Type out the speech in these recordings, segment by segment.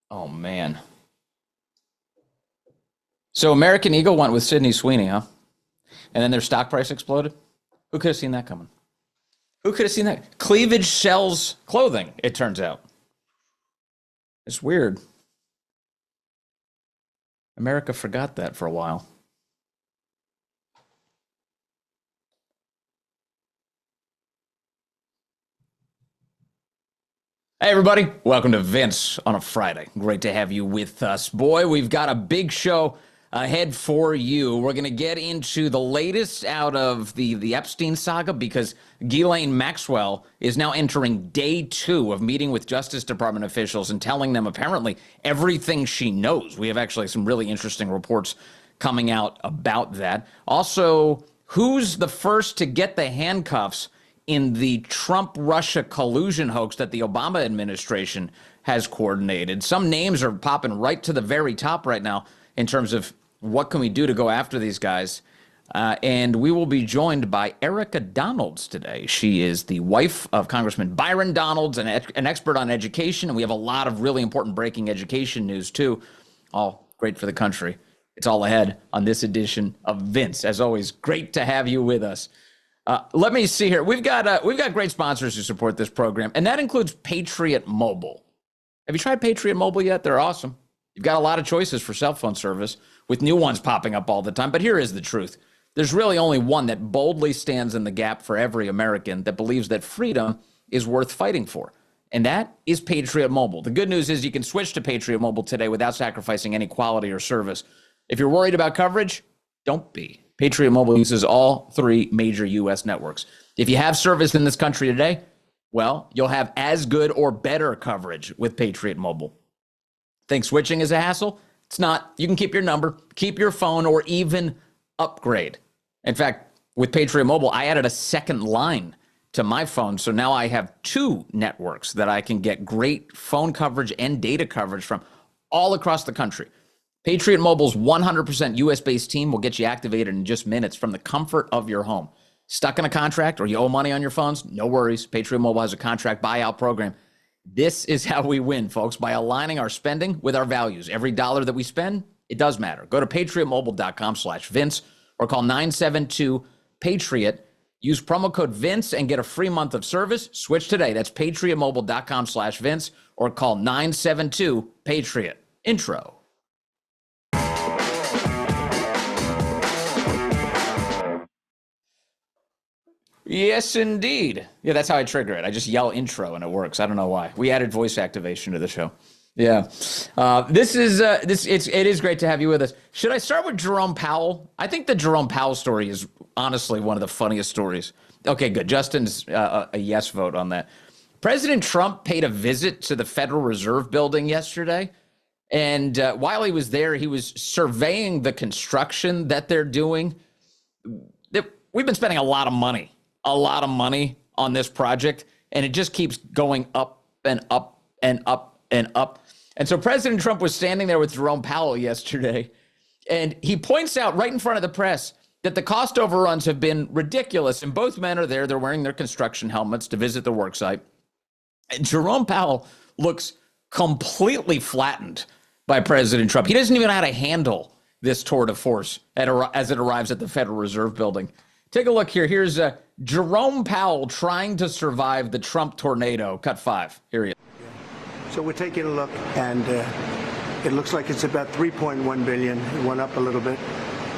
Oh, man. So American Eagle went with Sydney Sweeney, huh? And then their stock price exploded? Who could have seen that coming? Who could have seen that? Cleavage sells clothing, it turns out. It's weird. America forgot that for a while. Hey, everybody. Welcome to Vince on a Friday. Great to have you with us. Boy, we've got a big show ahead for you. We're going to get into the latest out of the Epstein saga because Ghislaine Maxwell is now entering day 2 of meeting with Justice Department officials and telling them apparently everything she knows. We have actually some really interesting reports coming out about that. Also, who's the first to get the handcuffs in the Trump-Russia collusion hoax that the Obama administration has coordinated? Some names are popping right to the very top right now in terms of what can we do to go after these guys. And we will be joined by Erica Donalds today. She is the wife of Congressman Byron Donalds, an expert on education. And we have a lot of really important breaking education news, too. All great for the country. It's all ahead on this edition of Vince. As always, great to have you with us. Let me see here. We've got great sponsors who support this program, and that includes Patriot Mobile. Have you tried Patriot Mobile yet? They're awesome. You've got a lot of choices for cell phone service with new ones popping up all the time. But here is the truth. There's really only one that boldly stands in the gap for every American that believes that freedom is worth fighting for, and that is Patriot Mobile. The good news is you can switch to Patriot Mobile today without sacrificing any quality or service. If you're worried about coverage, don't be. Patriot Mobile uses all 3 major U.S. networks. If you have service in this country today, well, you'll have as good or better coverage with Patriot Mobile. Think switching is a hassle? It's not. You can keep your number, keep your phone, or even upgrade. In fact, with Patriot Mobile, I added a second line to my phone, so now I have 2 networks that I can get great phone coverage and data coverage from all across the country. Patriot Mobile's 100% US-based team will get you activated in just minutes from the comfort of your home. Stuck in a contract or you owe money on your phones? No worries. Patriot Mobile has a contract buyout program. This is how we win, folks, by aligning our spending with our values. Every dollar that we spend, it does matter. Go to patriotmobile.com/Vince or call 972-PATRIOT. Use promo code Vince and get a free month of service. Switch today. That's patriotmobile.com/Vince or call 972-PATRIOT. Intro. Yes, indeed. Yeah, that's how I trigger it. I just yell intro and it works. I don't know why. We added voice activation to the show. Yeah. It is great to have you with us. Should I start with Jerome Powell? I think the Jerome Powell story is honestly one of the funniest stories. Okay, good. Justin's a yes vote on that. President Trump paid a visit to the Federal Reserve building yesterday. And while he was there, he was surveying the construction that they're doing. We've been spending a lot of money on this project, and it just keeps going up and up and up and up. And so President Trump was standing there with Jerome Powell yesterday, and he points out right in front of the press that the cost overruns have been ridiculous, and both men are there. They're wearing their construction helmets to visit the work site. And Jerome Powell looks completely flattened by President Trump. He doesn't even know how to handle this tour de force as it arrives at the Federal Reserve building. Take a look here. Here's Jerome Powell trying to survive the Trump tornado. Cut 5. Here he is. So we're taking a look, and it looks like it's about 3.1 billion. It went up a little bit,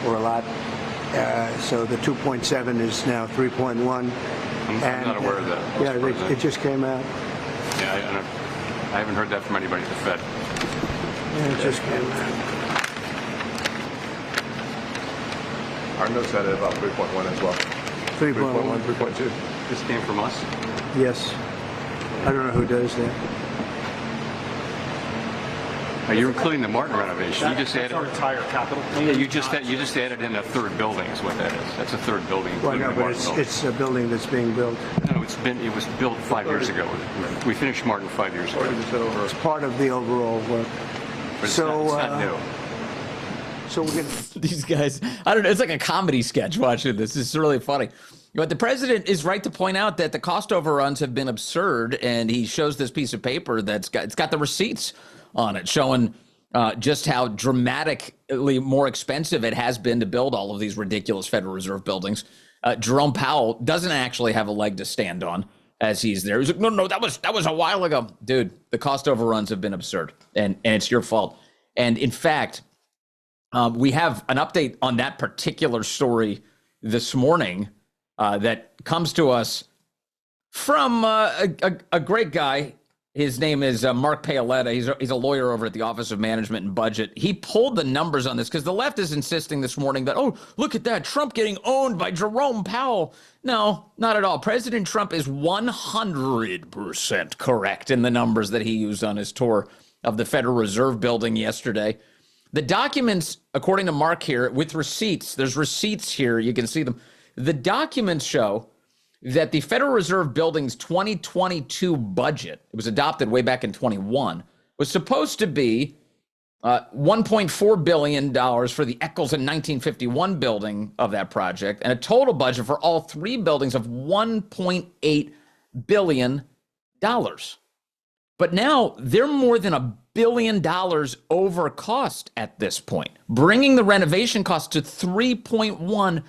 or a lot. So the 2.7 is now 3.1. I'm not aware of that. Yeah, it just came out. Yeah, I haven't heard that from anybody at the Fed. Yeah, it just came out. Our notes had it about 3.1 as well. 3.1, 3.2. This came from us? Yes. I don't know who does that. You're including the Martin renovation. You just added our entire capital. Yeah, you just added in a third building is what that is. That's a third building. Well, including no, the but Martin building. it's a building that's being built. No, it was built 5 years ago. We finished Martin 5 years ago. It's part of the overall work. But it's not new. So we're going to... These guys, I don't know. It's like a comedy sketch watching this. It's really funny. But the president is right to point out that the cost overruns have been absurd, and he shows this piece of paper it's got the receipts on it, showing just how dramatically more expensive it has been to build all of these ridiculous Federal Reserve buildings. Jerome Powell doesn't actually have a leg to stand on as he's there. He's like, no, that was a while ago. Dude, the cost overruns have been absurd, and it's your fault. And in fact, we have an update on that particular story this morning that comes to us from a great guy. His name is Mark Paoletta. He's a lawyer over at the Office of Management and Budget. He pulled the numbers on this because the left is insisting this morning that, oh, look at that, Trump getting owned by Jerome Powell. No, not at all. President Trump is 100% correct in the numbers that he used on his tour of the Federal Reserve Building yesterday. The documents, according to Mark here, with receipts, there's receipts here, you can see them. The documents show that the Federal Reserve Building's 2022 budget, it was adopted way back in 21, was supposed to be $1.4 billion for the Eccles in 1951 building of that project, and a total budget for all three buildings of $1.8 billion. But now they're more than $1 billion over cost at this point, bringing the renovation cost to $3.1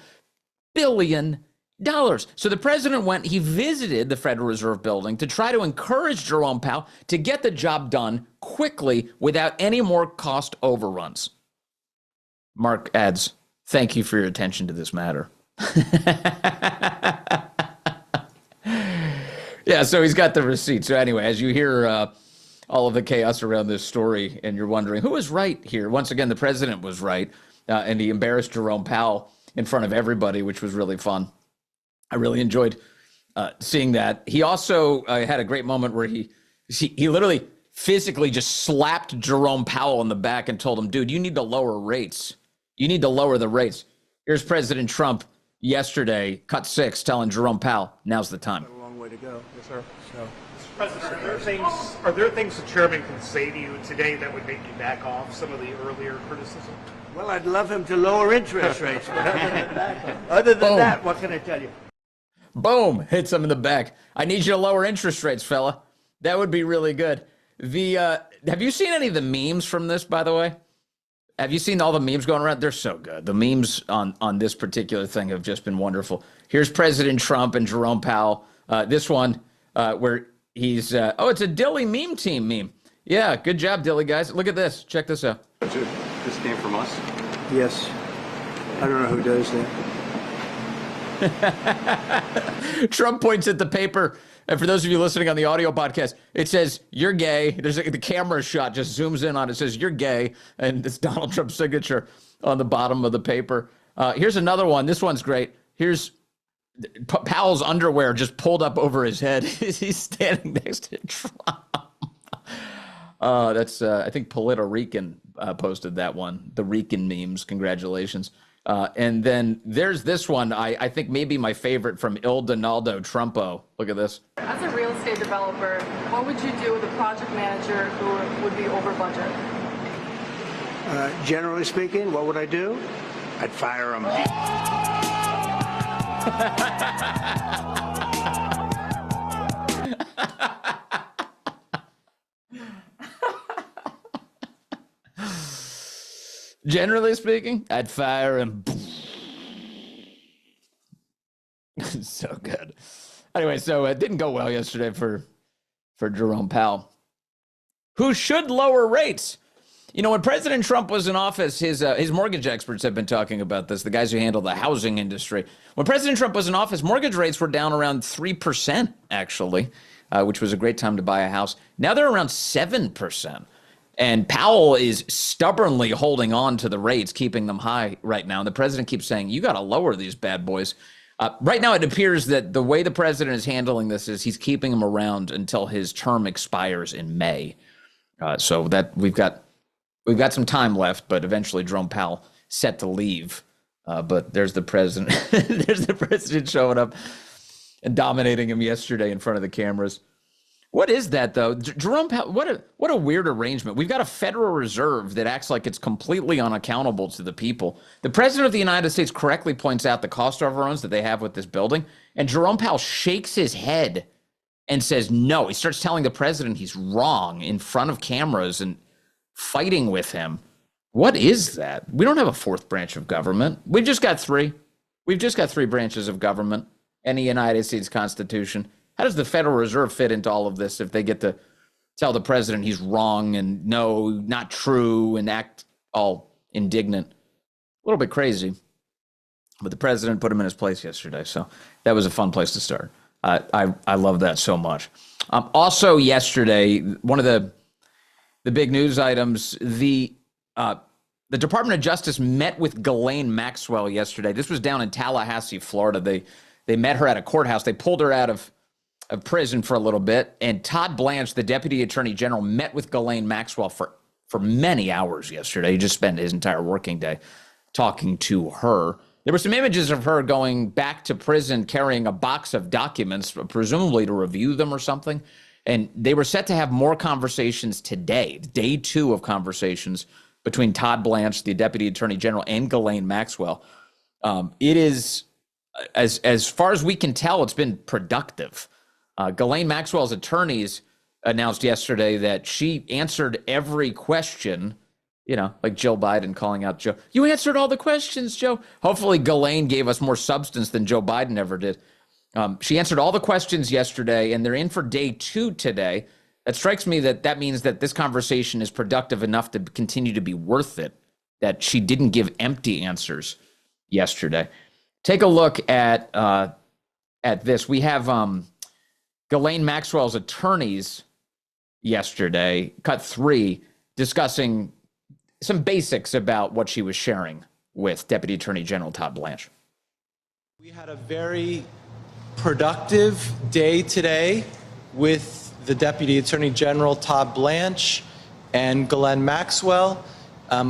billion. So the president he visited the Federal Reserve Building to try to encourage Jerome Powell to get the job done quickly without any more cost overruns. Mark adds, thank you for your attention to this matter. Yeah, so he's got the receipt. So anyway, as you hear all of the chaos around this story and you're wondering who is right here, once again, the president was right, and he embarrassed Jerome Powell in front of everybody, which was really fun. I really enjoyed seeing that. He also had a great moment where he literally physically just slapped Jerome Powell in the back and told him, dude, you need to lower rates. You need to lower the rates. Here's President Trump yesterday, cut 6, telling Jerome Powell, now's the time. A long way to go. Yes, sir. So, President, are there things the chairman can say to you today that would make you back off some of the earlier criticism? well, I'd love him to lower interest rates. But other than that, what can I tell you? Boom, hits him in the back. I need you to lower interest rates, fella. That would be really good. Have you seen any of the memes from this, by the way? Have you seen all the memes going around? They're so good. The memes on this particular thing have just been wonderful. Here's President Trump and Jerome Powell. This one where he's, it's a Dilly meme team meme. Yeah, good job, Dilly guys. Look at this. Check this out. This came from us. Yes. I don't know who does that. Trump points at the paper, and for those of you listening on the audio podcast, it says, you're gay. The camera shot just zooms in on it. It says, you're gay, and it's Donald Trump's signature on the bottom of the paper. Here's another one. This one's great. Here's Powell's underwear just pulled up over his head. He's standing next to Trump. That's, I think, Polito Rican posted that one. The Rican memes. Congratulations. And then there's this one, I think maybe my favorite, from Il Donaldo Trumpo. Look at this. As a real estate developer, what would you do with a project manager who would be over budget? Generally speaking, what would I do? I'd fire him. Generally speaking, I'd fire him. So good. Anyway, so it didn't go well yesterday for Jerome Powell, who should lower rates. You know, when President Trump was in office, his mortgage experts have been talking about this, the guys who handle the housing industry. When President Trump was in office, mortgage rates were down around 3%, actually, which was a great time to buy a house. Now they're around 7%. And Powell is stubbornly holding on to the rates, keeping them high right now. And the president keeps saying, you got to lower these bad boys. Right now, it appears that the way the president is handling this is he's keeping them around until his term expires in May. So that we've got some time left, but eventually Jerome Powell set to leave. But there's the president. There's the president showing up and dominating him yesterday in front of the cameras. What is that, though? Jerome Powell, what a weird arrangement. We've got a Federal Reserve that acts like it's completely unaccountable to the people. The President of the United States correctly points out the cost overruns that they have with this building, and Jerome Powell shakes his head and says no. He starts telling the President he's wrong in front of cameras, and fighting with him. What is that? We don't have a fourth branch of government. We've just got three. We've just got three branches of government and the United States Constitution. How does the Federal Reserve fit into all of this if they get to tell the president he's wrong and no, not true, and act all indignant? A little bit crazy. But the president put him in his place yesterday, so that was a fun place to start. I love that so much. Also yesterday, one of the big news items, the Department of Justice met with Ghislaine Maxwell yesterday. This was down in Tallahassee, Florida. They met her at a courthouse. They pulled her out of prison for a little bit, and Todd Blanche, the Deputy Attorney General, met with Ghislaine Maxwell for many hours yesterday. He just spent his entire working day talking to her. There were some images of her going back to prison carrying a box of documents, presumably to review them or something. And they were set to have more conversations today, day 2 of conversations between Todd Blanche, the Deputy Attorney General, and Ghislaine Maxwell. It is, as far as we can tell, it's been productive. Ghislaine Maxwell's attorneys announced yesterday that she answered every question. You know, like Joe Biden calling out Joe. You answered all the questions, Joe. Hopefully Ghislaine gave us more substance than Joe Biden ever did. She answered all the questions yesterday, and they're in for day 2 today. That strikes me that means that this conversation is productive enough to continue to be worth it, that she didn't give empty answers yesterday. Take a look at this. We have Ghislaine Maxwell's attorneys yesterday, cut 3, discussing some basics about what she was sharing with Deputy Attorney General Todd Blanche. We had a very productive day today with the Deputy Attorney General Todd Blanche and Ghislaine Maxwell.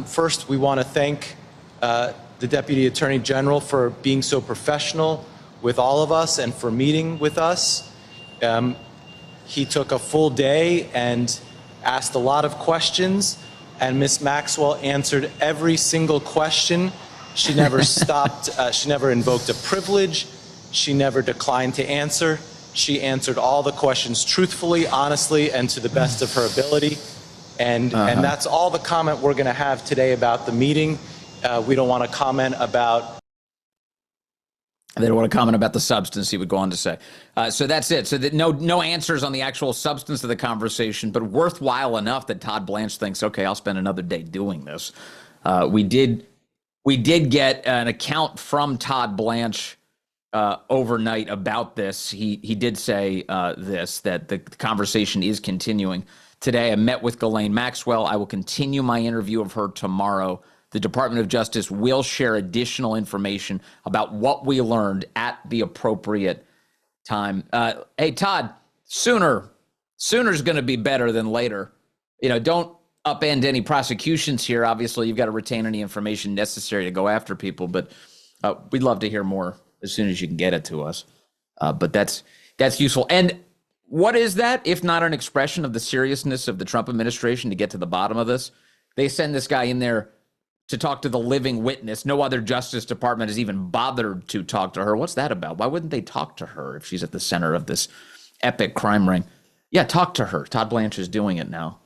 First, we want to thank the Deputy Attorney General for being so professional with all of us and for meeting with us. He took a full day and asked a lot of questions, and Ms. Maxwell answered every single question. She never stopped, she never invoked a privilege, she never declined to answer. She answered all the questions truthfully, honestly, and to the best of her ability. And that's all the comment we're gonna have today about the meeting. We don't wanna comment about They don't want to comment about the substance, he would go on to say. So that's it. So that no answers on the actual substance of the conversation, but worthwhile enough that Todd Blanche thinks, okay, I'll spend another day doing this. We did get an account from Todd Blanche overnight about this. He did say that the conversation is continuing. Today, I met with Ghislaine Maxwell. I will continue my interview of her tomorrow. The Department of Justice will share additional information about what we learned at the appropriate time. Hey, Todd, sooner's going to be better than later. You know, don't upend any prosecutions here. Obviously, you've got to retain any information necessary to go after people, but we'd love to hear more as soon as you can get it to us. But that's useful. And what is that, if not an expression of the seriousness of the Trump administration to get to the bottom of this? They send this guy in there to talk to the living witness. No other Justice Department has even bothered to talk to her. What's that about? Why wouldn't they talk to her if she's at the center of this epic crime ring? Yeah, talk to her. Todd Blanche is doing it now.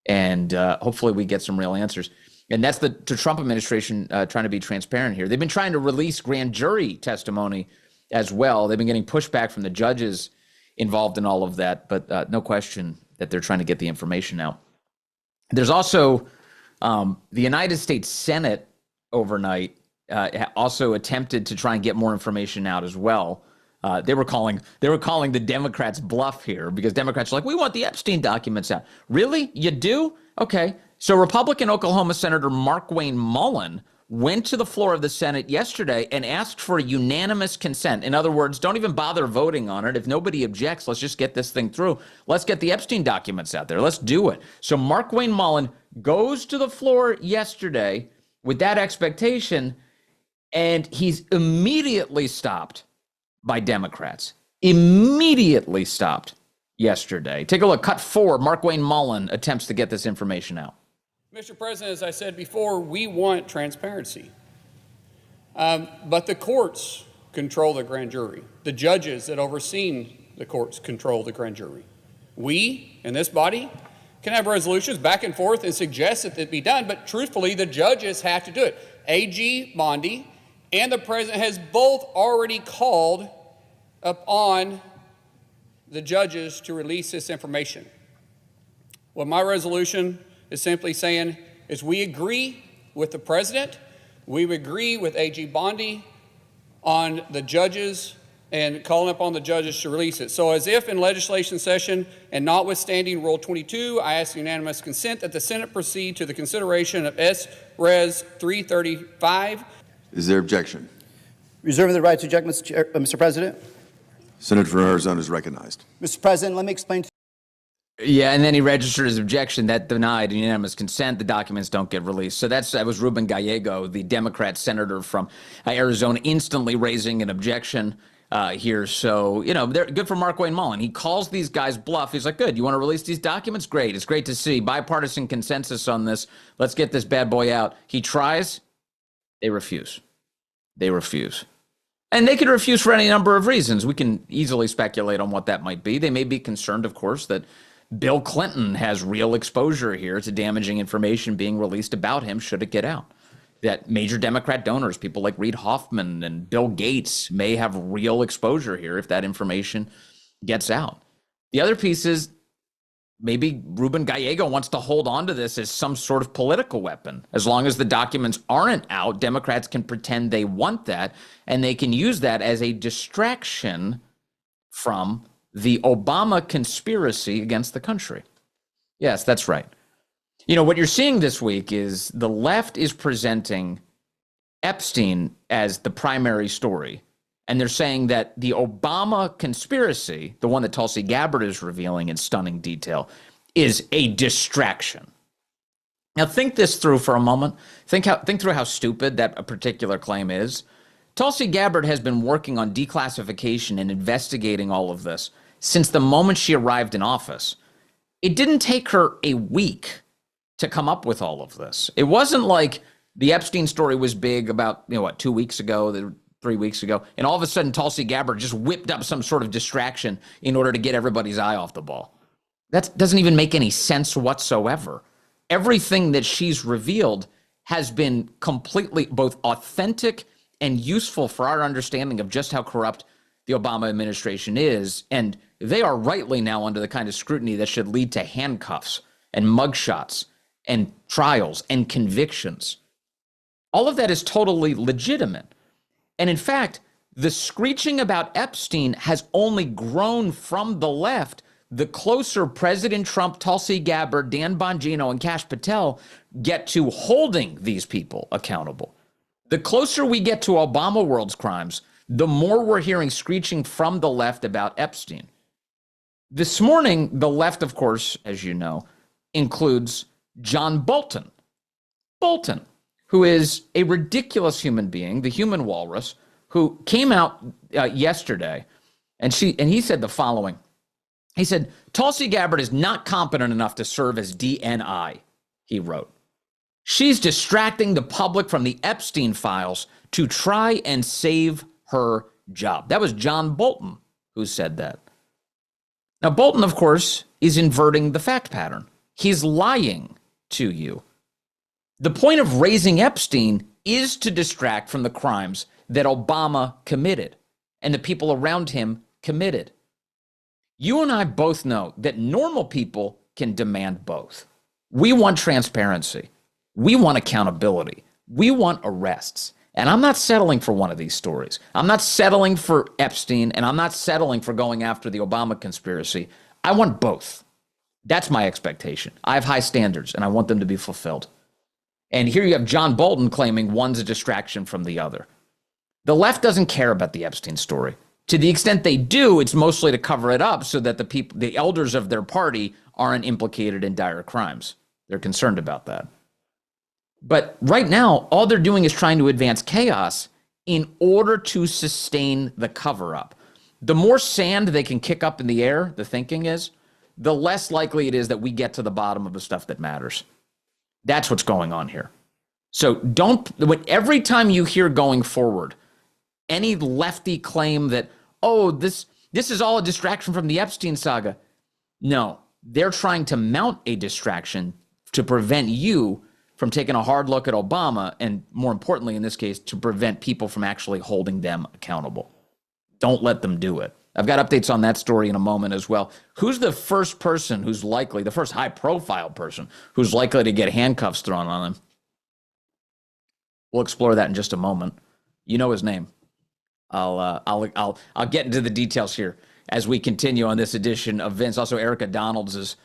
And hopefully we get some real answers. And that's the Trump administration trying to be transparent here. They've been trying to release grand jury testimony as well. They've been getting pushback from the judges involved in all of that, but no question that they're trying to get the information out. There's also the United States Senate overnight also attempted to try and get more information out as well. They were calling the Democrats bluff here because Democrats are like, we want the Epstein documents out. Really? You do? Okay. So Republican Oklahoma Senator Markwayne Mullin went to the floor of the Senate yesterday and asked for unanimous consent. In other words, don't even bother voting on it. If nobody objects, let's just get this thing through. Let's get the Epstein documents out there. Let's do it. So Markwayne Mullin goes to the floor yesterday with that expectation, and he's immediately stopped by Democrats. Immediately stopped yesterday. Take a look. Cut 4. Markwayne Mullin attempts to get this information out. Mr. President, as I said before, we want transparency. But the courts control the grand jury. The judges that overseen the courts control the grand jury. We, in this body, can have resolutions back and forth and suggest that it be done, but truthfully, the judges have to do it. AG Bondi and the president has both already called upon the judges to release this information. What my resolution is simply saying is we agree with the president, we agree with AG Bondi on the judges and calling upon the judges to release it. So as if in legislation session and notwithstanding Rule 22, I ask unanimous consent that the Senate proceed to the consideration of S. Res. 335. Is there objection? Reserving the right to object, Mr. President. Senator from Arizona is recognized. Mr. President, let me explain. Yeah, and then he registered his objection that denied unanimous consent. The documents don't get released. So that was Ruben Gallego, the Democrat senator from Arizona, instantly raising an objection here. So, you know, they're good for Mark Wayne Mullen. He calls these guys bluff. He's like, good, you want to release these documents? Great. It's great to see bipartisan consensus on this. Let's get this bad boy out. He tries. They refuse. They refuse. And they could refuse for any number of reasons. We can easily speculate on what that might be. They may be concerned, of course, that Bill Clinton has real exposure here to damaging information being released about him should it get out. That major Democrat donors, people like Reid Hoffman and Bill Gates, may have real exposure here if that information gets out. The other piece is maybe Ruben Gallego wants to hold on to this as some sort of political weapon. As long as the documents aren't out, Democrats can pretend they want that, and they can use that as a distraction from the Obama conspiracy against the country. Yes, that's right. You know, what you're seeing this week is the left is presenting Epstein as the primary story. And they're saying that the Obama conspiracy, the one that Tulsi Gabbard is revealing in stunning detail, is a distraction. Now, think this through for a moment. Think through how stupid that particular claim is. Tulsi Gabbard has been working on declassification and investigating all of this since the moment she arrived in office. It didn't take her a week to come up with all of this. It wasn't like the Epstein story was big about, 2 weeks ago, 3 weeks ago, and all of a sudden Tulsi Gabbard just whipped up some sort of distraction in order to get everybody's eye off the ball. That doesn't even make any sense whatsoever. Everything that she's revealed has been completely both authentic and useful for our understanding of just how corrupt the Obama administration is, and they are rightly now under the kind of scrutiny that should lead to handcuffs and mugshots and trials and convictions. All of that is totally legitimate. And in fact, the screeching about Epstein has only grown from the left the closer President Trump, Tulsi Gabbard, Dan Bongino, and Kash Patel get to holding these people accountable. The closer we get to Obama world's crimes, the more we're hearing screeching from the left about Epstein. This morning, the left, of course, as you know, includes John Bolton. Bolton, who is a ridiculous human being, the human walrus, who came out yesterday, and he said the following. He said, Tulsi Gabbard is not competent enough to serve as DNI, he wrote. She's distracting the public from the Epstein files to try and save her job. That was John Bolton who said that. Now, Bolton, of course, is inverting the fact pattern. He's lying to you. The point of raising Epstein is to distract from the crimes that Obama committed and the people around him committed. You and I both know that normal people can demand both. We want transparency. We want accountability. We want arrests. And I'm not settling for one of these stories. I'm not settling for Epstein, and I'm not settling for going after the Obama conspiracy. I want both. That's my expectation. I have high standards, and I want them to be fulfilled. And here you have John Bolton claiming one's a distraction from the other. The left doesn't care about the Epstein story. To the extent they do, it's mostly to cover it up so that the elders of their party aren't implicated in dire crimes. They're concerned about that. But right now, all they're doing is trying to advance chaos in order to sustain the cover-up. The more sand they can kick up in the air, the thinking is, the less likely it is that we get to the bottom of the stuff that matters. That's what's going on here. So every time you hear going forward, any lefty claim that, this is all a distraction from the Epstein saga. No, they're trying to mount a distraction to prevent you from taking a hard look at Obama, and more importantly, in this case, to prevent people from actually holding them accountable. Don't let them do it. I've got updates on that story in a moment as well. Who's the first person who's likely, the first high-profile person who's likely to get handcuffs thrown on him? We'll explore that in just a moment. You know his name. I'll get into the details here as we continue on this edition of Vince. Also, Erica Donalds is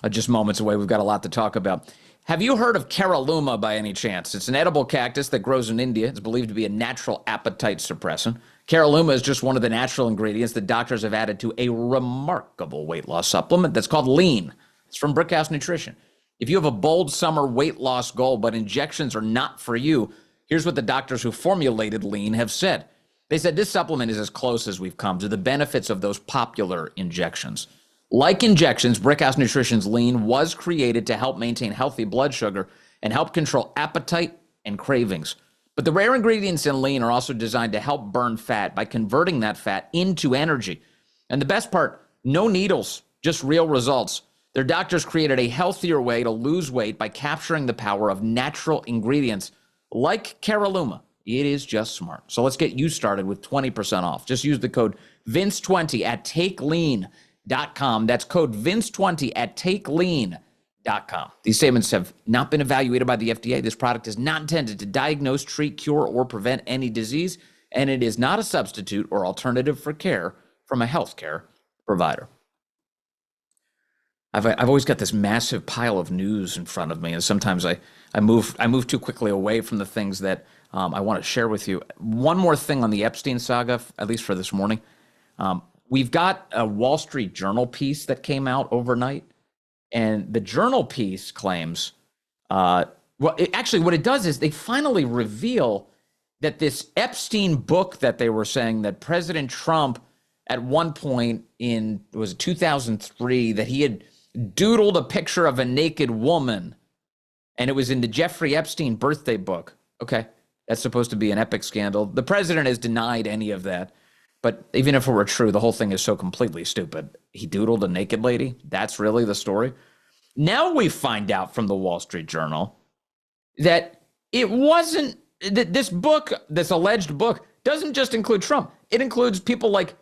just moments away. We've got a lot to talk about. Have you heard of Caralluma by any chance? It's an edible cactus that grows in India. It's believed to be a natural appetite suppressant. Caralluma is just one of the natural ingredients that doctors have added to a remarkable weight loss supplement that's called Lean. It's from Brickhouse Nutrition. If you have a bold summer weight loss goal, but injections are not for you, here's what the doctors who formulated Lean have said. They said this supplement is as close as we've come to the benefits of those popular injections. Like injections, Brickhouse Nutrition's Lean was created to help maintain healthy blood sugar and help control appetite and cravings. But the rare ingredients in Lean are also designed to help burn fat by converting that fat into energy. And the best part, no needles, just real results. Their doctors created a healthier way to lose weight by capturing the power of natural ingredients like Caralluma. It is just smart. So let's get you started with 20% off. Just use the code VINCE20 at TakeLean.com. That's code VINCE20 at TakeLean.com. These statements have not been evaluated by the FDA. This product is not intended to diagnose, treat, cure, or prevent any disease, and it is not a substitute or alternative for care from a healthcare provider. I've always got this massive pile of news in front of me, and sometimes I move too quickly away from the things that I want to share with you. One more thing on the Epstein saga, at least for this morning. We've got a Wall Street Journal piece that came out overnight, and the Journal piece claims, what it does is they finally reveal that this Epstein book that they were saying that President Trump at one point in, was it 2003, that he had doodled a picture of a naked woman, and it was in the Jeffrey Epstein birthday book. Okay, that's supposed to be an epic scandal. The president has denied any of that. But even if it were true, the whole thing is so completely stupid. He doodled a naked lady. That's really the story. Now we find out from the Wall Street Journal that it wasn't, that this book, this alleged book, doesn't just include Trump. It includes people like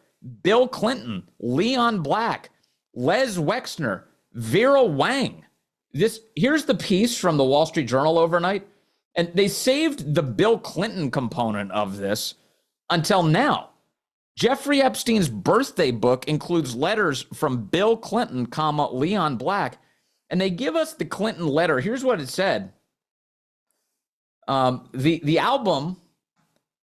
Bill Clinton, Leon Black, Les Wexner, Vera Wang. Here's the piece from the Wall Street Journal overnight. And they saved the Bill Clinton component of this until now. Jeffrey Epstein's birthday book includes letters from Bill Clinton, Leon Black, and they give us the Clinton letter. Here's what it said. The album,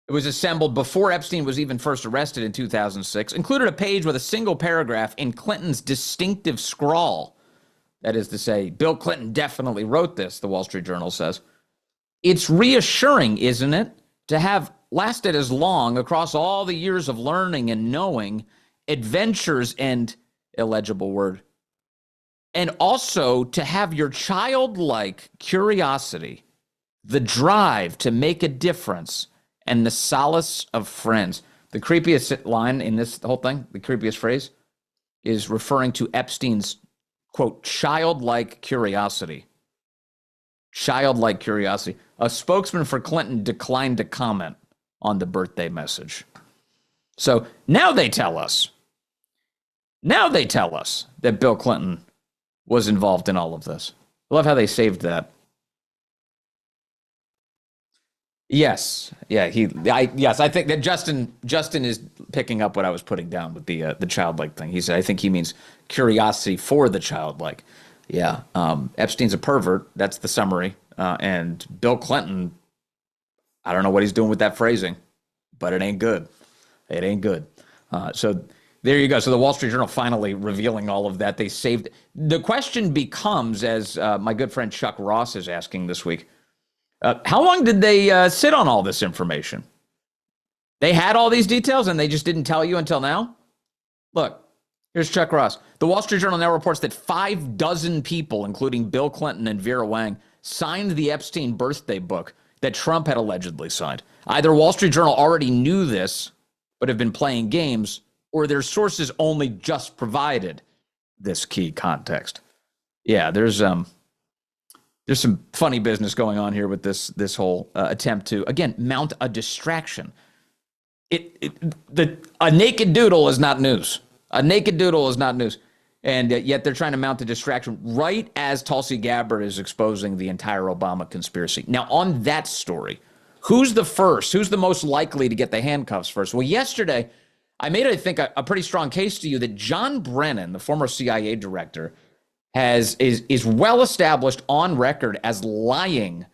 it was assembled before Epstein was even first arrested in 2006, included a page with a single paragraph in Clinton's distinctive scrawl. That is to say, Bill Clinton definitely wrote this, the Wall Street Journal says. It's reassuring, isn't it, to have lasted as long across all the years of learning and knowing, adventures and illegible word, and also to have your childlike curiosity, the drive to make a difference, and the solace of friends. The creepiest line in this whole thing, the creepiest phrase, is referring to Epstein's, quote, childlike curiosity. Childlike curiosity. A spokesman for Clinton declined to comment on the birthday message. So now they tell us that Bill Clinton was involved in all of this. I love how they saved that. Yes. Yeah, I think that Justin is picking up what I was putting down with the childlike thing. He said, I think he means curiosity for the childlike. Yeah. Epstein's a pervert. That's the summary. And Bill Clinton, I don't know what he's doing with that phrasing, but it ain't good. It ain't good. So there you go. So the Wall Street Journal finally revealing all of that. They saved. The question becomes, as my good friend Chuck Ross is asking this week, how long did they sit on all this information? They had all these details and they just didn't tell you until now? Look, here's Chuck Ross. The Wall Street Journal now reports that 6 people, including Bill Clinton and Vera Wang, signed the Epstein birthday book that Trump had allegedly signed. Either Wall Street Journal already knew this, but have been playing games, or their sources only just provided this key context. Yeah, there's some funny business going on here with this whole attempt to, again, mount a distraction. A naked doodle is not news. A naked doodle is not news. And yet they're trying to mount a distraction right as Tulsi Gabbard is exposing the entire Obama conspiracy. Now, on that story, who's the first? Who's the most likely to get the handcuffs first? Well, yesterday, I made, I think, a pretty strong case to you that John Brennan, the former CIA director, is well established on record as lying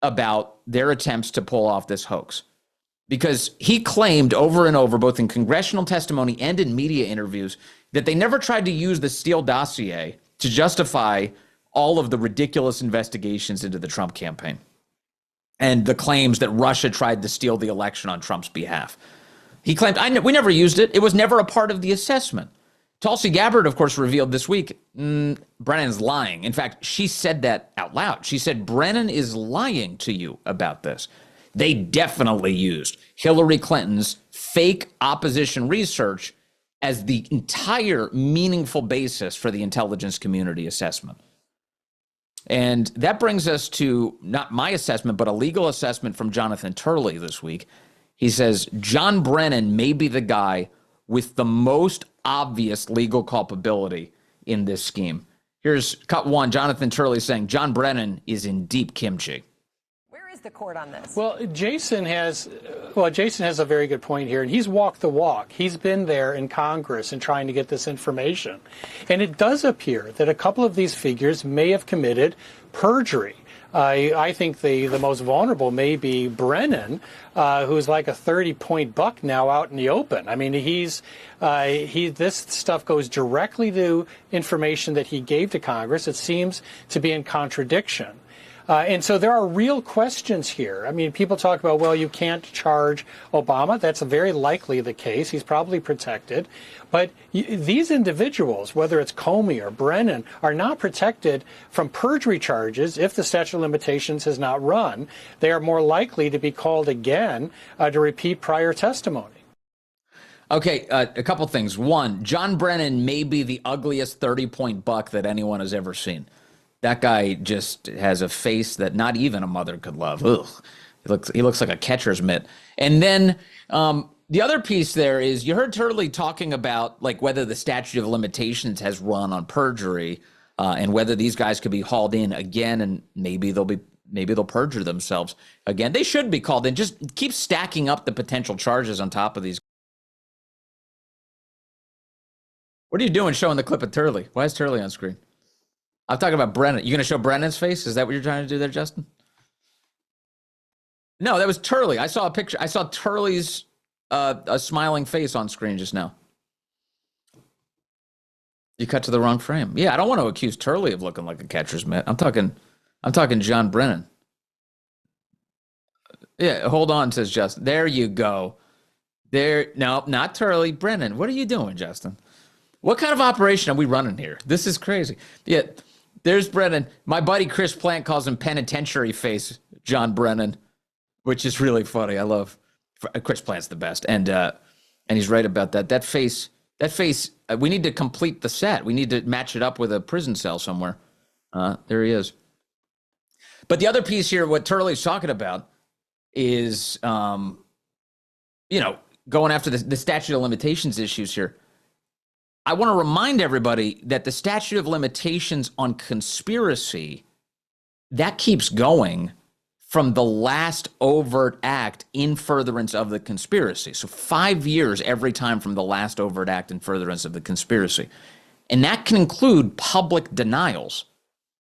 about their attempts to pull off this hoax. Because he claimed over and over, both in congressional testimony and in media interviews, that they never tried to use the Steele dossier to justify all of the ridiculous investigations into the Trump campaign and the claims that Russia tried to steal the election on Trump's behalf. He claimed, we never used it. It was never a part of the assessment. Tulsi Gabbard, of course, revealed this week, Brennan's lying. In fact, she said that out loud. She said, Brennan is lying to you about this. They definitely used Hillary Clinton's fake opposition research as the entire meaningful basis for the intelligence community assessment. And that brings us to not my assessment, but a legal assessment from Jonathan Turley this week. He says, John Brennan may be the guy with the most obvious legal culpability in this scheme. Here's cut one, Jonathan Turley saying, John Brennan is in deep kimchi. The court on this? Well, Jason has a very good point here, and he's walked the walk. He's been there in Congress and trying to get this information. And it does appear that a couple of these figures may have committed perjury. I think the most vulnerable may be Brennan, who's like a 30-point buck now out in the open. I mean, this stuff goes directly to information that he gave to Congress. It seems to be in contradiction. And so there are real questions here. I mean, people talk about, well, you can't charge Obama. That's very likely the case. He's probably protected. But these individuals, whether it's Comey or Brennan, are not protected from perjury charges if the statute of limitations has not run. They are more likely to be called again to repeat prior testimony. Okay, a couple things. One, John Brennan may be the ugliest 30-point buck that anyone has ever seen. That guy just has a face that not even a mother could love. Ugh. He looks like a catcher's mitt. And then the other piece there is you heard Turley talking about like whether the statute of limitations has run on perjury and whether these guys could be hauled in again and maybe they'll perjure themselves again. They should be called in. Just keep stacking up the potential charges on top of these. What are you doing showing the clip of Turley? Why is Turley on screen? I'm talking about Brennan. You going to show Brennan's face? Is that what you're trying to do there, Justin? No, that was Turley. I saw a picture. I saw Turley's a smiling face on screen just now. You cut to the wrong frame. Yeah, I don't want to accuse Turley of looking like a catcher's mitt. I'm talking John Brennan. Yeah, hold on, says Justin. There you go. No, not Turley. Brennan, what are you doing, Justin? What kind of operation are we running here? This is crazy. Yeah. There's Brennan. My buddy Chris Plant calls him penitentiary face John Brennan, which is really funny. I love Chris Plant's the best, and he's right about that. That face. We need to complete the set. We need to match it up with a prison cell somewhere. There he is. But the other piece here, what Turley's talking about, is going after the statute of limitations issues here. I want to remind everybody that the statute of limitations on conspiracy, that keeps going from the last overt act in furtherance of the conspiracy. So 5 years every time from the last overt act in furtherance of the conspiracy. And that can include public denials.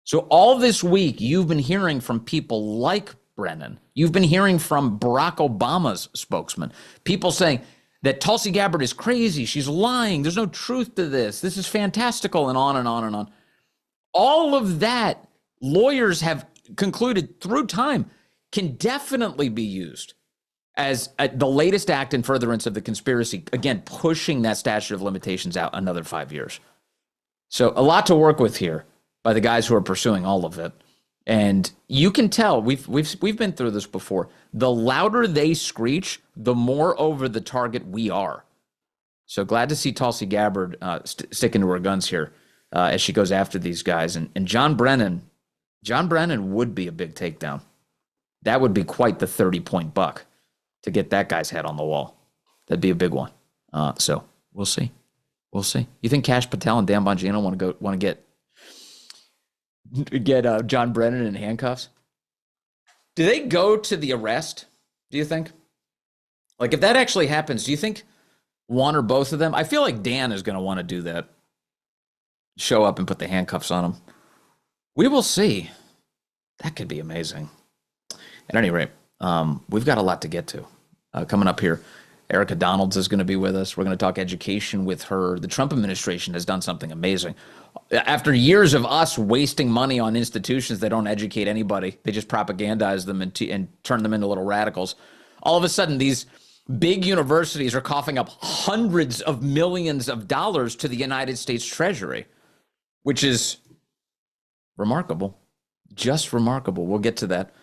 So all this week, you've been hearing from people like Brennan. You've been hearing from Barack Obama's spokesman, people saying that Tulsi Gabbard is crazy. She's lying. There's no truth to this. This is fantastical, and on and on and on. All of that, lawyers have concluded through time, can definitely be used as the latest act in furtherance of the conspiracy, again, pushing that statute of limitations out another 5 years. So a lot to work with here by the guys who are pursuing all of it. And you can tell, we've been through this before. The louder they screech, the more over the target we are. So glad to see Tulsi Gabbard sticking to her guns here as she goes after these guys. And John Brennan would be a big takedown. That would be quite the 30-point buck to get that guy's head on the wall. That'd be a big one. So we'll see. We'll see. You think Kash Patel and Dan Bongino want to get John Brennan in handcuffs? Do they go to the arrest, do you think? Like, if that actually happens, do you think one or both of them? I feel like Dan is going to want to do that. Show up and put the handcuffs on him. We will see. That could be amazing. At any rate, we've got a lot to get to. Coming up here, Erica Donalds is going to be with us. We're going to talk education with her. The Trump administration has done something amazing. After years of us wasting money on institutions that don't educate anybody, they just propagandize them and turn them into little radicals. All of a sudden, these big universities are coughing up hundreds of millions of dollars to the United States Treasury, which is remarkable. Just remarkable. We'll get to that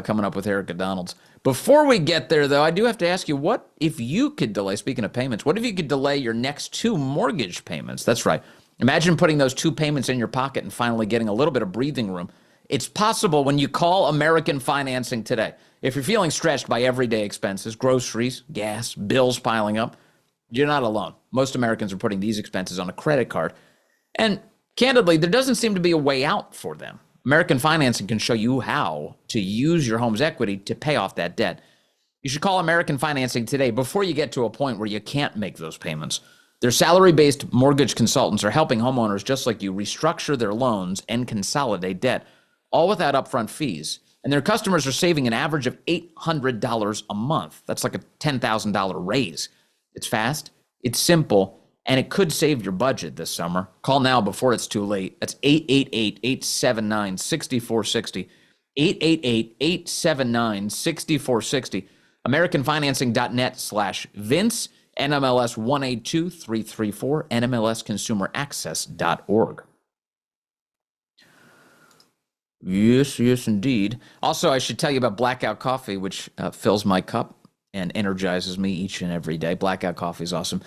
coming up with Erica Donalds. Before we get there, though, I do have to ask you, what if you could delay, speaking of payments, what if you could delay your next 2 mortgage payments? That's right. Imagine putting those 2 payments in your pocket and finally getting a little bit of breathing room. It's possible when you call American Financing today. If you're feeling stretched by everyday expenses, groceries, gas, bills piling up, you're not alone. Most Americans are putting these expenses on a credit card. And candidly, there doesn't seem to be a way out for them. American Financing can show you how to use your home's equity to pay off that debt. You should call American Financing today before you get to a point where you can't make those payments. Their salary-based mortgage consultants are helping homeowners just like you restructure their loans and consolidate debt, all without upfront fees. And their customers are saving an average of $800 a month. That's like a $10,000 raise. It's fast, it's simple, and it could save your budget this summer. Call now before it's too late. That's 888-879-6460. 888-879-6460. AmericanFinancing.net/Vince. NMLS 182334. NMLSConsumerAccess.org. Yes, indeed. Also, I should tell you about Blackout Coffee, which fills my cup and energizes me each and every day. Blackout Coffee is awesome.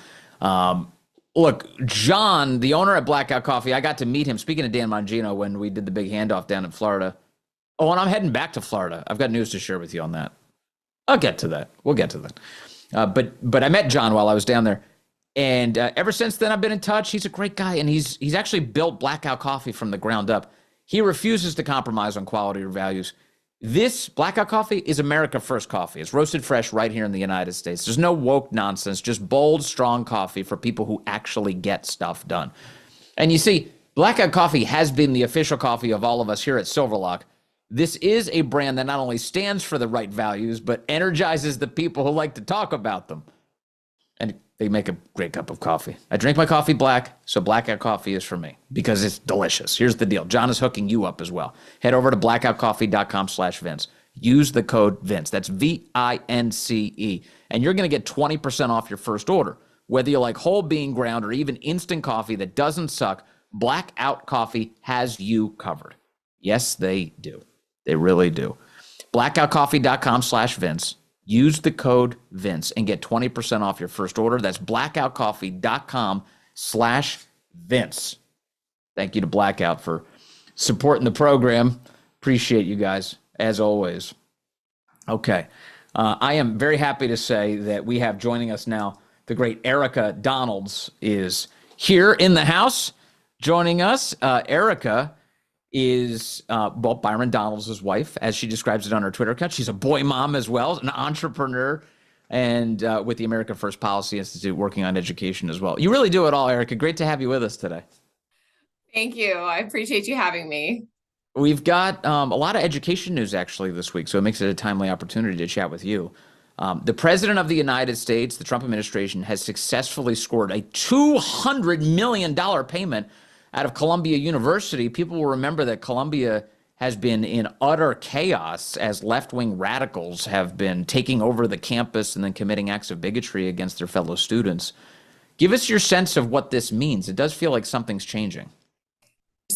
Look, John, the owner at Blackout Coffee, I got to meet him, speaking of Dan Bongino, when we did the big handoff down in Florida. Oh, and I'm heading back to Florida. I've got news to share with you on that. I'll get to that. We'll get to that. But I met John while I was down there. And ever since then, I've been in touch. He's a great guy, and he's actually built Blackout Coffee from the ground up. He refuses to compromise on quality or values. This Blackout Coffee is America First coffee. It's roasted fresh right here in the United States. There's no woke nonsense, just bold, strong coffee for people who actually get stuff done. And you see, Blackout Coffee has been the official coffee of all of us here at Silverlock. This is a brand that not only stands for the right values, but energizes the people who like to talk about them. And they make a great cup of coffee. I drink my coffee black, so Blackout Coffee is for me because it's delicious. Here's the deal. John is hooking you up as well. Head over to blackoutcoffee.com/Vince. Use the code Vince. That's VINCE. And you're going to get 20% off your first order. Whether you like whole bean ground or even instant coffee that doesn't suck, Blackout Coffee has you covered. Yes, they do. They really do. blackoutcoffee.com/Vince. Use the code Vince and get 20% off your first order. That's blackoutcoffee.com/Vince. Thank you to Blackout for supporting the program. Appreciate you guys, as always. Okay. I am very happy to say that we have joining us now, the great Erica Donalds is here in the house joining us. Erica is Byron Donalds' wife, as she describes it on her Twitter account. She's a boy mom as well, an entrepreneur, and with the America First Policy Institute working on education as well. You really do it all, Erica. Great to have you with us today. Thank you. I appreciate you having me. We've got a lot of education news actually this week, so it makes it a timely opportunity to chat with you. The President of the United States, the Trump administration, has successfully scored a $200 million payment out of Columbia University. People will remember that Columbia has been in utter chaos as left-wing radicals have been taking over the campus and then committing acts of bigotry against their fellow students. Give us your sense of what this means. It does feel like something's changing.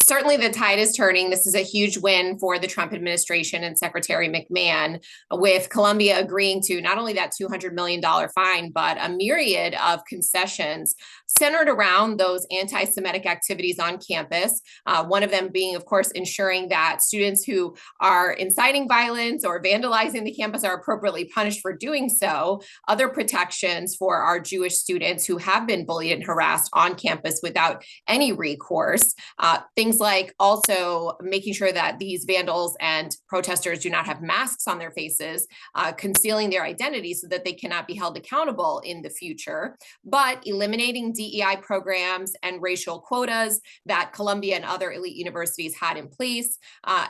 Certainly the tide is turning. This is a huge win for the Trump administration and Secretary McMahon, with Columbia agreeing to not only that $200 million fine, but a myriad of concessions centered around those anti-Semitic activities on campus. One of them being, of course, ensuring that students who are inciting violence or vandalizing the campus are appropriately punished for doing so. Other protections for our Jewish students who have been bullied and harassed on campus without any recourse. Things like also making sure that these vandals and protesters do not have masks on their faces, concealing their identities so that they cannot be held accountable in the future, but eliminating DEI programs and racial quotas that Columbia and other elite universities had in place,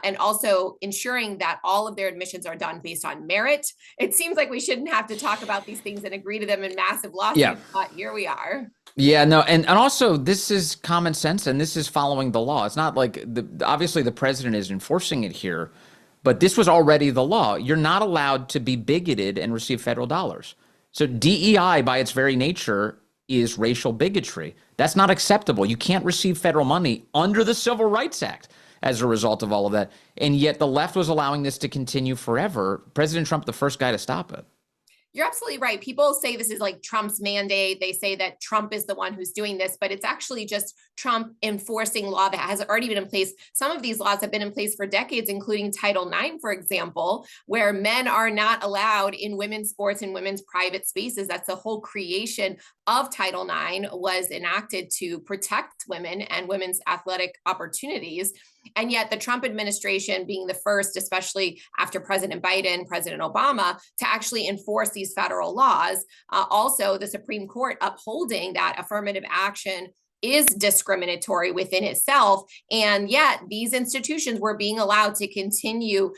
and also ensuring that all of their admissions are done based on merit. It seems like we shouldn't have to talk about these things and agree to them in massive lawsuits, but here we are. Yeah, no, and also this is common sense, and this is following the law. It's not like obviously the president is enforcing it here, but this was already the law. You're not allowed to be bigoted and receive federal dollars. So DEI, by its very nature, is racial bigotry. That's not acceptable. You can't receive federal money under the Civil Rights Act as a result of all of that. And yet the left was allowing this to continue forever. President Trump, the first guy to stop it. You're absolutely right. People say this is like Trump's mandate. They say that Trump is the one who's doing this, but it's actually just Trump enforcing law that has already been in place. Some of these laws have been in place for decades, including Title IX, for example, where men are not allowed in women's sports and women's private spaces. That's the whole creation of Title IX, was enacted to protect women and women's athletic opportunities. And yet the Trump administration, being the first, especially after President Biden, President Obama, to actually enforce these federal laws, also the Supreme Court upholding that affirmative action is discriminatory within itself. And yet these institutions were being allowed to continue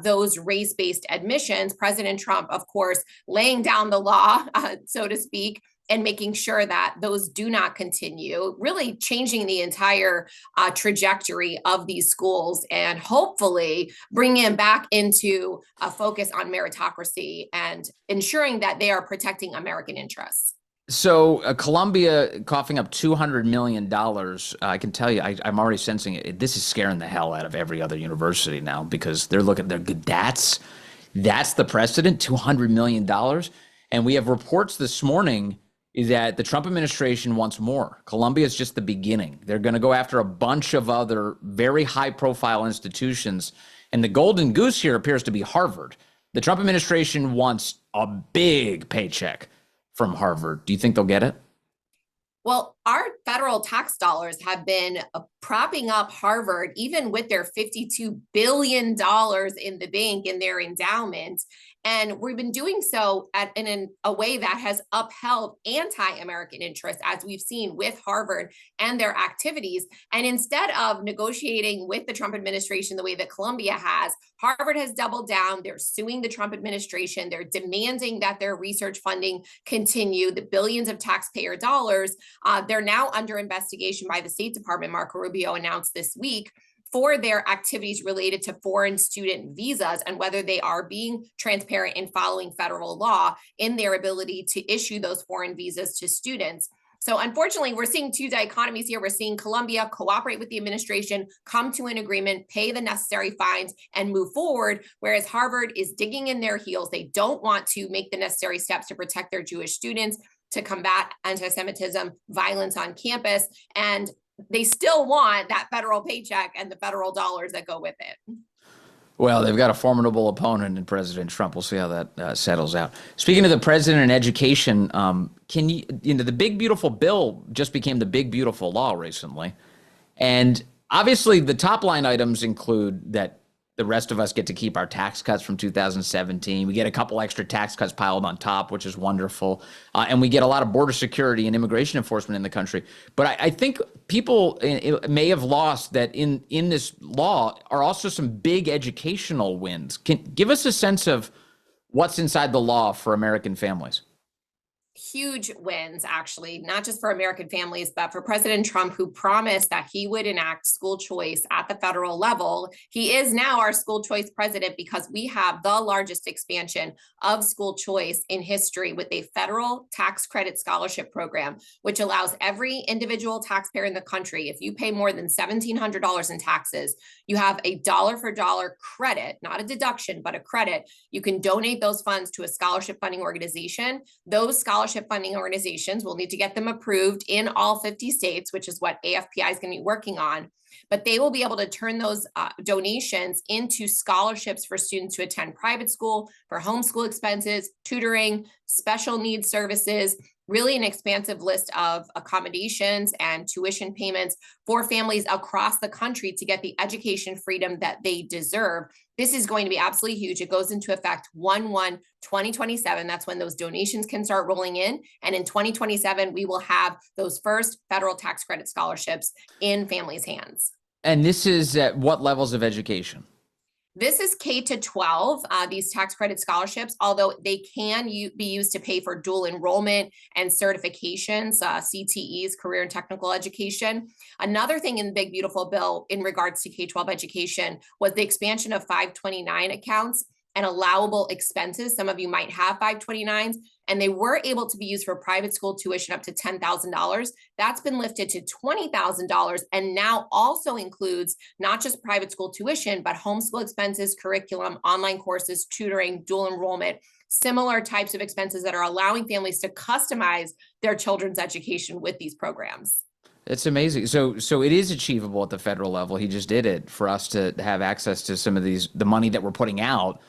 those race-based admissions. President Trump, of course, laying down the law, so to speak, and making sure that those do not continue, really changing the entire trajectory of these schools and hopefully bringing them back into a focus on meritocracy and ensuring that they are protecting American interests. So Columbia coughing up $200 million, I can tell you, I'm already sensing it. This is scaring the hell out of every other university now, because they're looking, that's the precedent, $200 million. And we have reports this morning is that the Trump administration wants more. Columbia is just the beginning. They're going to go after a bunch of other very high-profile institutions. And the golden goose here appears to be Harvard. The Trump administration wants a big paycheck from Harvard. Do you think they'll get it? Well, our federal tax dollars have been propping up Harvard, even with their $52 billion in the bank in their endowment. And we've been doing so in a way that has upheld anti-American interests, as we've seen with Harvard and their activities. And instead of negotiating with the Trump administration the way that Columbia has, Harvard has doubled down. They're suing the Trump administration. They're demanding that their research funding continue, the billions of taxpayer dollars. They're now under investigation by the State Department. Marco Rubio announced this week for their activities related to foreign student visas and whether they are being transparent in following federal law in their ability to issue those foreign visas to students. So unfortunately, we're seeing two dichotomies here. We're seeing Columbia cooperate with the administration, come to an agreement, pay the necessary fines, and move forward, whereas Harvard is digging in their heels. They don't want to make the necessary steps to protect their Jewish students, to combat anti-Semitism, violence on campus, and they still want that federal paycheck and the federal dollars that go with it. Well, they've got a formidable opponent in President Trump. We'll see how that settles out. Speaking of the president and education, the big, beautiful bill just became the big, beautiful law recently. And obviously the top line items include that the rest of us get to keep our tax cuts from 2017. We get a couple extra tax cuts piled on top, which is wonderful. And we get a lot of border security and immigration enforcement in the country. But I think people may have lost that in this law are also some big educational wins. Give us a sense of what's inside the law for American families. huge wins, actually, not just for American families, but for President Trump, who promised that he would enact school choice at the federal level. He is now our school choice president because we have the largest expansion of school choice in history with a federal tax credit scholarship program, which allows every individual taxpayer in the country, if you pay more than $1,700 in taxes, you have a dollar for dollar credit, not a deduction, but a credit. You can donate those funds to a scholarship funding organization. Those scholarship funding organizations will need to get them approved in all 50 states, which is what AFPI is going to be working on. But they will be able to turn those donations into scholarships for students to attend private school, for homeschool expenses, tutoring, special needs services, really an expansive list of accommodations and tuition payments for families across the country to get the education freedom that they deserve. This is going to be absolutely huge. It goes into effect 1/1/2027. That's when those donations can start rolling in. And in 2027, we will have those first federal tax credit scholarships in families' hands. And this is at what levels of education? This is K to 12, these tax credit scholarships, although they can be used to pay for dual enrollment and certifications, CTEs, career and technical education. Another thing in the Big Beautiful Bill in regards to K-12 education was the expansion of 529 accounts and allowable expenses. Some of you might have 529s, and they were able to be used for private school tuition up to $10,000. That's been lifted to $20,000 and now also includes not just private school tuition, but homeschool expenses, curriculum, online courses, tutoring, dual enrollment, similar types of expenses that are allowing families to customize their children's education with these programs. It's amazing. So it is achievable at the federal level. He just did it for us to have access to some of the money that we're putting out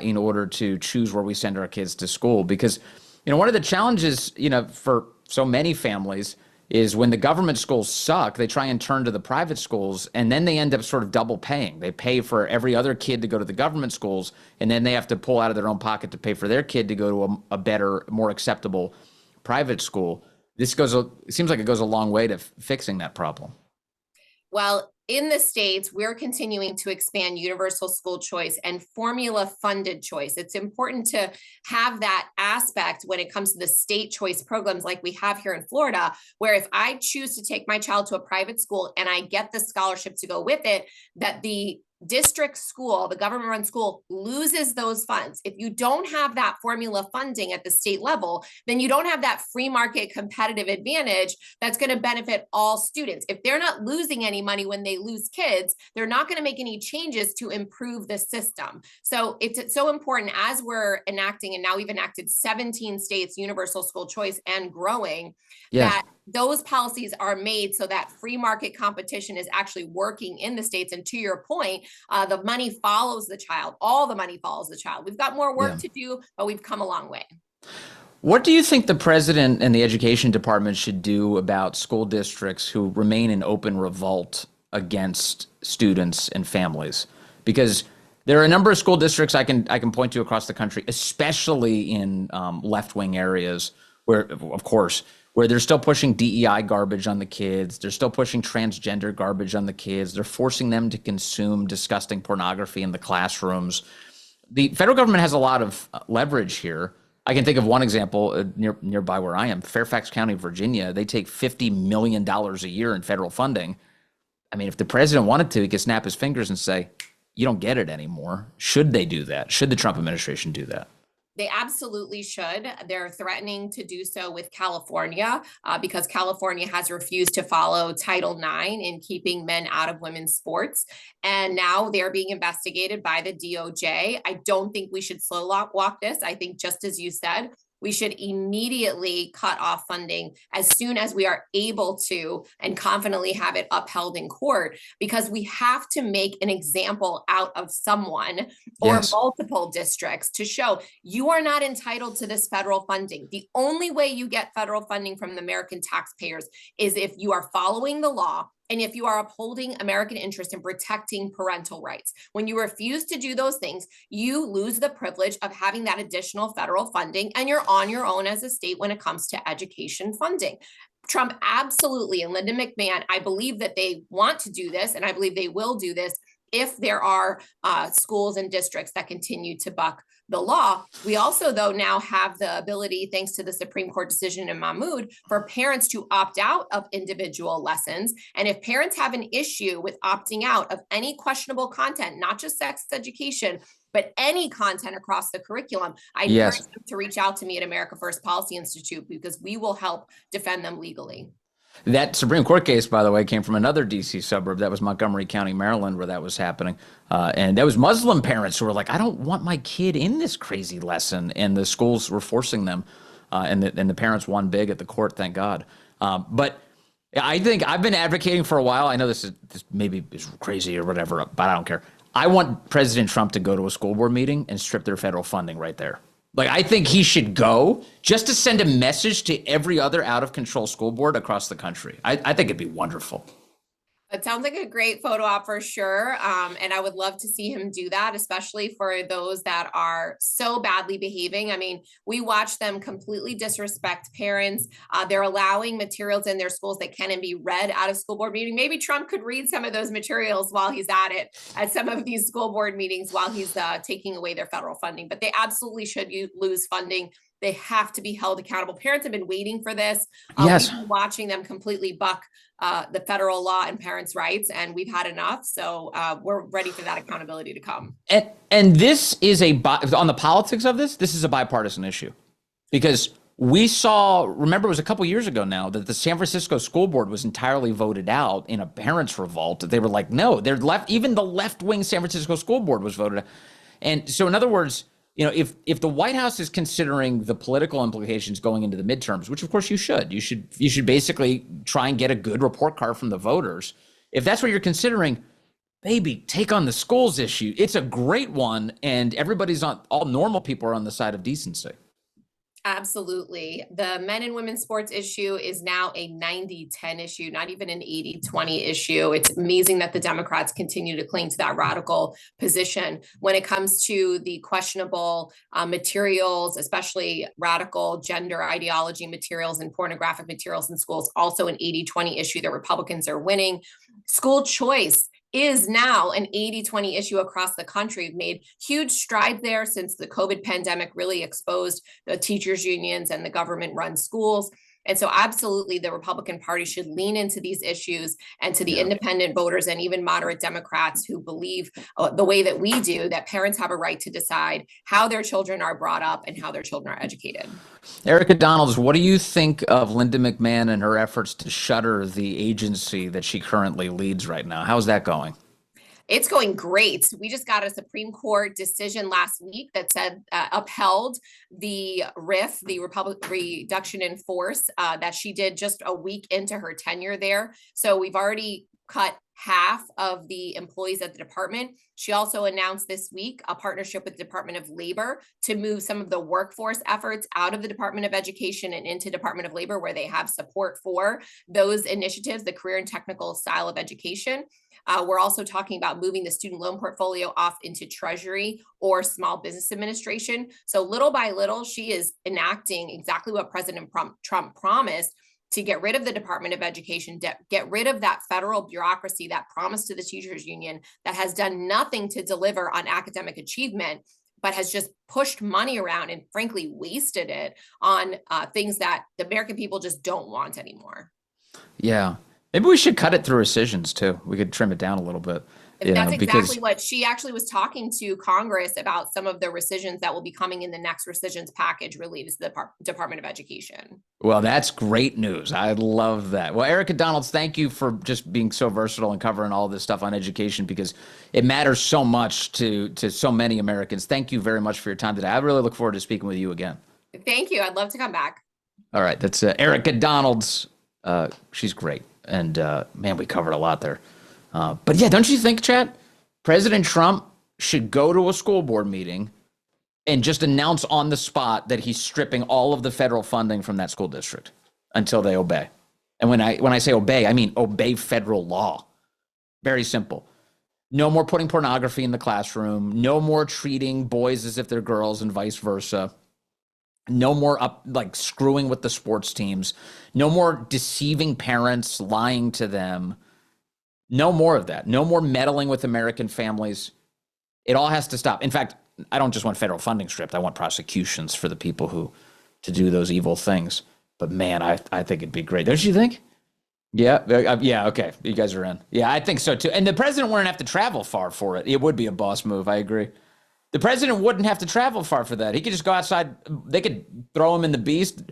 in order to choose where we send our kids to school. Because, one of the challenges, for so many families is when the government schools suck, they try and turn to the private schools, and then they end up sort of double paying. They pay for every other kid to go to the government schools, and then they have to pull out of their own pocket to pay for their kid to go to a better, more acceptable private school. It seems like it goes a long way to fixing that problem. Well, in the states, we're continuing to expand universal school choice and formula funded choice. It's important to have that aspect when it comes to the state choice programs like we have here in Florida, where if I choose to take my child to a private school and I get the scholarship to go with it, that the district school, the government run school, loses those funds. If you don't have that formula funding at the state level, then you don't have that free market competitive advantage that's going to benefit all students. If they're not losing any money when they lose kids, they're not going to make any changes to improve the system. So it's so important as we're enacting, and now we've enacted 17 states, universal school choice and growing, that those policies are made so that free market competition is actually working in the states. And to your point, the money follows the child. All the money follows the child. We've got more work to do, but we've come a long way. What do you think the president and the education department should do about school districts who remain in open revolt against students and families? Because there are a number of school districts I can point to across the country, especially in left-wing areas where, of course, where they're still pushing DEI garbage on the kids. They're still pushing transgender garbage on the kids. They're forcing them to consume disgusting pornography in the classrooms. The federal government has a lot of leverage here. I can think of one example nearby where I am, Fairfax County, Virginia. They take $50 million a year in federal funding. I mean, if the president wanted to, he could snap his fingers and say, you don't get it anymore. Should they do that? Should the Trump administration do that? They absolutely should. They're threatening to do so with California because California has refused to follow Title IX in keeping men out of women's sports. And now they're being investigated by the DOJ. I don't think we should slow walk this. I think just as you said, we should immediately cut off funding as soon as we are able to and confidently have it upheld in court, because we have to make an example out of someone or multiple districts to show you are not entitled to this federal funding. The only way you get federal funding from the American taxpayers is if you are following the law and if you are upholding American interest in protecting parental rights. When you refuse to do those things, you lose the privilege of having that additional federal funding, and you're on your own as a state when it comes to education funding. Trump absolutely, and Linda McMahon, I believe that they want to do this, and I believe they will do this if there are schools and districts that continue to buck the law. We also, though, now have the ability, thanks to the Supreme Court decision in Mahmoud, for parents to opt out of individual lessons. And if parents have an issue with opting out of any questionable content, not just sex education, but any content across the curriculum, I encourage them to reach out to me at America First Policy Institute, because we will help defend them legally. That Supreme Court case, by the way, came from another D.C. suburb. That was Montgomery County, Maryland, where that was happening. And that was Muslim parents who were like, I don't want my kid in this crazy lesson. And the schools were forcing them. And the parents won big at the court, thank God. But I think I've been advocating for a while. I know this maybe is crazy or whatever, but I don't care. I want President Trump to go to a school board meeting and strip their federal funding right there. Like, I think he should go just to send a message to every other out-of-control school board across the country. I think it'd be wonderful. It sounds like a great photo op for sure. And I would love to see him do that, especially for those that are so badly behaving. I mean, we watch them completely disrespect parents. They're allowing materials in their schools that can be read at a school board meeting. Maybe Trump could read some of those materials while he's at it, at some of these school board meetings, while he's taking away their federal funding. But they absolutely should lose funding. They have to be held accountable. Parents have been waiting for this. Yes. We've been watching them completely buck the federal law and parents' rights, and we've had enough. So we're ready for that accountability to come. And this is on the politics of this is a bipartisan issue, because we saw, remember, it was a couple years ago now that the San Francisco school board was entirely voted out in a parents' revolt. They were like, no, they're left. Even the left-wing San Francisco school board was voted out. And so, in other words, you know, if the White House is considering the political implications going into the midterms, which of course you should basically try and get a good report card from the voters. If that's what you're considering, baby, take on the schools issue. It's a great one, and all normal people are on the side of decency. Absolutely. The men and women's sports issue is now a 90-10 issue, not even an 80-20 issue. It's amazing that the Democrats continue to cling to that radical position when it comes to the questionable materials, especially radical gender ideology materials and pornographic materials in schools. Also an 80-20 issue that Republicans are winning. School choice is now an 80-20 issue across the country. We've made huge strides there since the COVID pandemic really exposed the teachers' unions and the government-run schools. And so absolutely, the Republican Party should lean into these issues, and to the independent voters and even moderate Democrats who believe the way that we do, that parents have a right to decide how their children are brought up and how their children are educated. Erica Donalds, what do you think of Linda McMahon and her efforts to shutter the agency that she currently leads right now? How's that going? It's going great. We just got a Supreme Court decision last week that said upheld the RIF, the reduction in force that she did just a week into her tenure there. So we've already cut half of the employees at the department. She also announced this week a partnership with the Department of Labor to move some of the workforce efforts out of the Department of Education and into Department of Labor, where they have support for those initiatives, the career and technical style of education. We're also talking about moving the student loan portfolio off into Treasury or Small Business Administration. So little by little, she is enacting exactly what President Trump promised, to get rid of the Department of Education, get rid of that federal bureaucracy that promised to the teachers union that has done nothing to deliver on academic achievement, but has just pushed money around and frankly wasted it on things that the American people just don't want anymore. Yeah. Maybe we should cut it through rescissions too. We could trim it down a little bit. That's exactly what she actually was talking to Congress about, some of the rescissions that will be coming in the next rescissions package related to the Department of Education. Well, that's great news. I love that. Well, Erica Donalds, thank you for just being so versatile and covering all this stuff on education, because it matters so much to so many Americans. Thank you very much for your time today. I really look forward to speaking with you again. Thank you. I'd love to come back. All right. That's Erica Donalds. She's great. And man, we covered a lot there. But yeah, don't you think, Chad, President Trump should go to a school board meeting and just announce on the spot that he's stripping all of the federal funding from that school district until they obey? And when I say obey, I mean obey federal law. Very simple. No more putting pornography in the classroom. No more treating boys as if they're girls and vice versa. No more screwing with the sports teams. No more deceiving parents, lying to them. No more of that. No more meddling with American families. It all has to stop. In fact, don't just want federal funding stripped. I want prosecutions for the people who to do those evil things. But man, I think it'd be great. Don't you think? Yeah. Yeah. Okay. You guys are in. Yeah, I think so too. And the president wouldn't have to travel far for it. It would be a boss move. I agree. The president wouldn't have to travel far for that. He could just go outside. They could throw him in the Beast,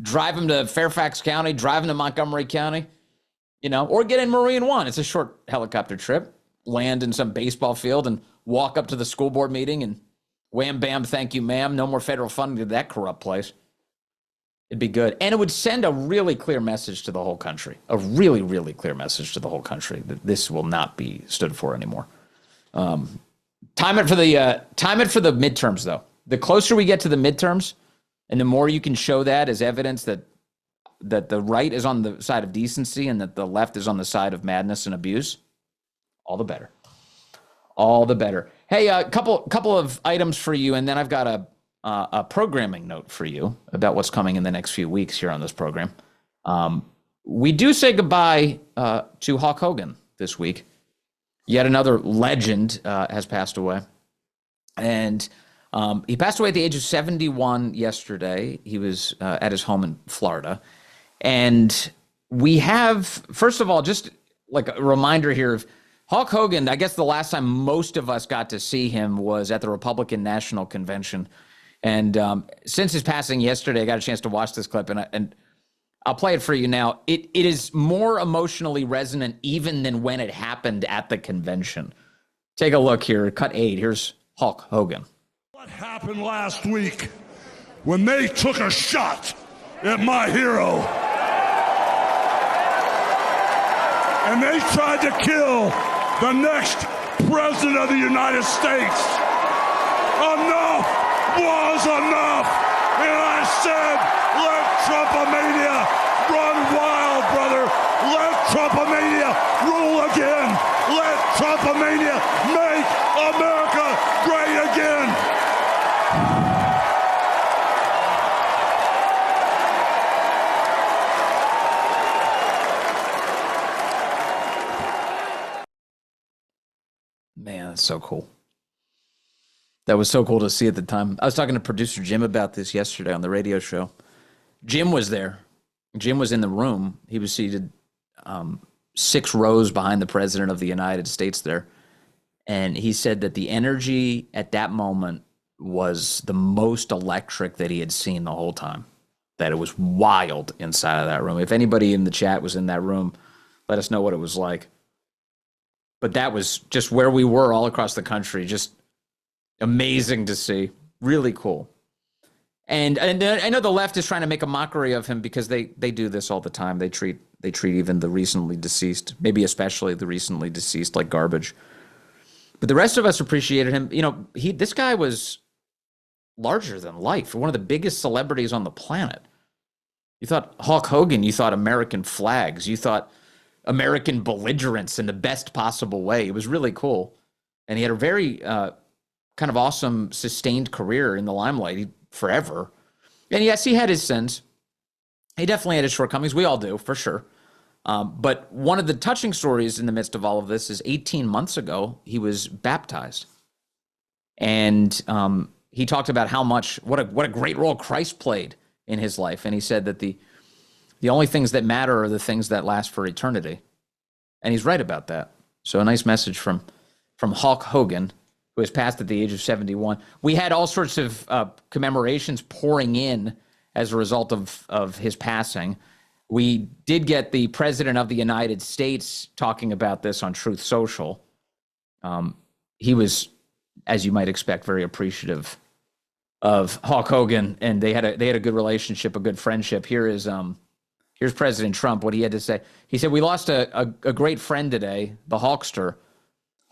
drive him to Fairfax County, drive him to Montgomery County, or get in Marine One. It's a short helicopter trip, land in some baseball field and walk up to the school board meeting and wham, bam, thank you, ma'am. No more federal funding to that corrupt place. It'd be good. And it would send a really clear message to the whole country, a really, really clear message to the whole country that this will not be stood for anymore. Time it for the midterms, though. The closer we get to the midterms, and the more you can show that as evidence that the right is on the side of decency and that the left is on the side of madness and abuse, all the better. All the better. Hey, a couple of items for you, and then I've got a programming note for you about what's coming in the next few weeks here on this program. We do say goodbye to Hulk Hogan this week. Yet another legend has passed away. And he passed away at the age of 71 yesterday. He was at his home in Florida. And we have, first of all, just like a reminder here of Hulk Hogan. I guess the last time most of us got to see him was at the Republican National Convention. And since his passing yesterday, I got a chance to watch this clip, and I'll play it for you now. It is more emotionally resonant even than when it happened at the convention. Take a look here. Cut 8. Here's Hulk Hogan. What happened last week when they took a shot at my hero? And they tried to kill the next president of the United States. Enough was enough. And I said, let Trumpomania run wild, brother. Let Trumpomania rule again. Let Trumpomania make America great again. Man, that's so cool. That was so cool to see at the time. I was talking to producer Jim about this yesterday on the radio show. Jim was there. Jim was in the room. He was seated 6 rows behind the president of the United States there. And he said that the energy at that moment was the most electric that he had seen the whole time. That it was wild inside of that room. If anybody in the chat was in that room, let us know what it was like. But that was just where we were all across the country. Just amazing to see. Really cool. And I know the left is trying to make a mockery of him because they do this all the time. They treat even the recently deceased, maybe especially the recently deceased, like garbage. But the rest of us appreciated him. This guy was larger than life. One of the biggest celebrities on the planet. You thought Hulk Hogan, you thought American flags, you thought American belligerence in the best possible way. It was really cool. And he had a very kind of awesome, sustained career in the limelight forever. And yes, he had his sins. He definitely had his shortcomings. We all do, for sure. But one of the touching stories in the midst of all of this is 18 months ago, he was baptized. And he talked about what a great role Christ played in his life. And he said that the only things that matter are the things that last for eternity. And he's right about that. So a nice message from Hulk Hogan, who has passed at the age of 71. We had all sorts of commemorations pouring in as a result of his passing. We did get the President of the United States talking about this on Truth Social. He was, as you might expect, very appreciative of Hulk Hogan, and they had a good relationship, a good friendship. Here's President Trump, what he had to say. He said, "We lost a great friend today, the Hulkster.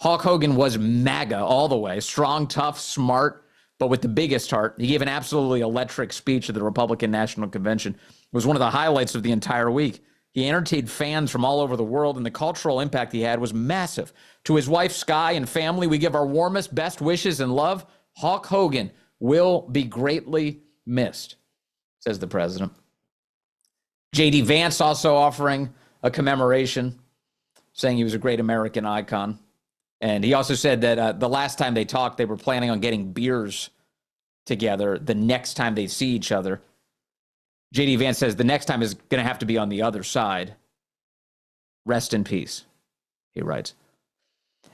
Hulk Hogan was MAGA all the way, strong, tough, smart, but with the biggest heart. He gave an absolutely electric speech at the Republican National Convention. It was one of the highlights of the entire week. He entertained fans from all over the world, and the cultural impact he had was massive. To his wife, Sky, and family, we give our warmest, best wishes and love. Hulk Hogan will be greatly missed," says the president. J.D. Vance also offering a commemoration, saying he was a great American icon. And he also said that the last time they talked, they were planning on getting beers together the next time they see each other. J.D. Vance says the next time is going to have to be on the other side. Rest in peace, he writes.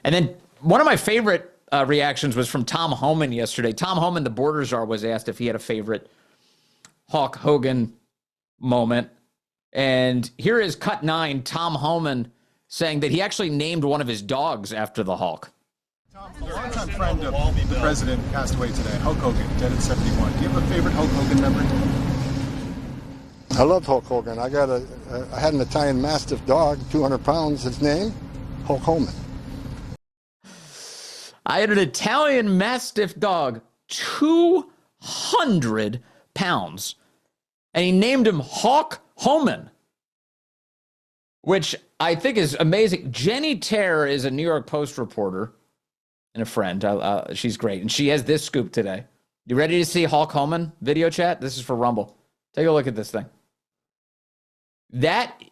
And then one of my favorite reactions was from Tom Homan yesterday. Tom Homan, the border czar, was asked if he had a favorite Hulk Hogan moment. And here is cut 9, Tom Homan saying that he actually named one of his dogs after the Hulk. Tom, a longtime friend of the president passed away today, Hulk Hogan, dead at 71. Do you have a favorite Hulk Hogan memory? I love Hulk Hogan. I had an Italian Mastiff dog, 200 pounds. His name, Hulk Hogan. I had an Italian Mastiff dog, 200 pounds, and he named him Hulk Hogan, which I think is amazing. Jenny Terre is a New York Post reporter and a friend. She's great, and she has this scoop today. You ready to see Hulk Hogan video chat? This is for Rumble. Take a look at this thing. That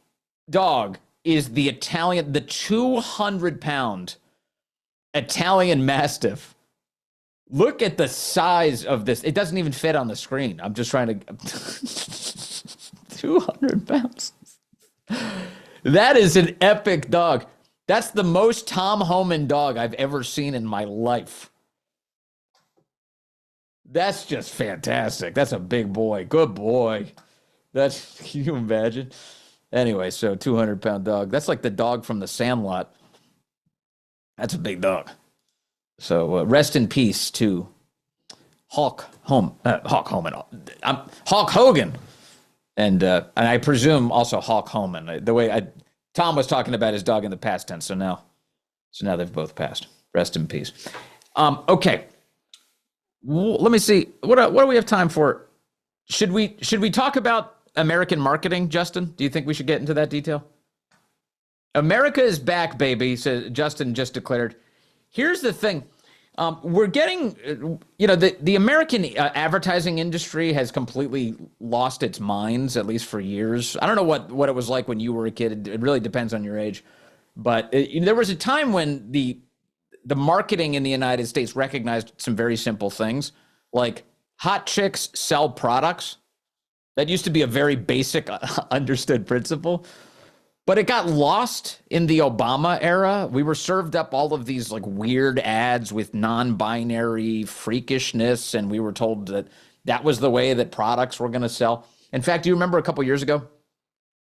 dog is the 200-pound Italian Mastiff. Look at the size of this. It doesn't even fit on the screen. I'm just trying to... 200 pounds. That is an epic dog. That's the most Tom Homan dog I've ever seen in my life. That's just fantastic. That's a big boy. Good boy. Can you imagine? Anyway, so 200-pound dog. That's like the dog from The Sandlot. That's a big dog. So rest in peace to Hulk Hogan. And I presume also Hulk Hogan. The way Tom was talking about his dog in the past tense, so now they've both passed. Rest in peace. Okay. Let me see. What do we have time for? Should we talk about American marketing, Justin? Do you think we should get into that detail? America is back, baby, says Justin just declared. Here's the thing. We're getting, the American advertising industry has completely lost its minds, at least for years. I don't know what it was like when you were a kid. It really depends on your age. But there was a time when the marketing in the United States recognized some very simple things, like hot chicks sell products. That used to be a very basic, understood principle. But it got lost in the Obama era. We were served up all of these like weird ads with non-binary freakishness, and we were told that was the way that products were going to sell. In fact, do you remember a couple years ago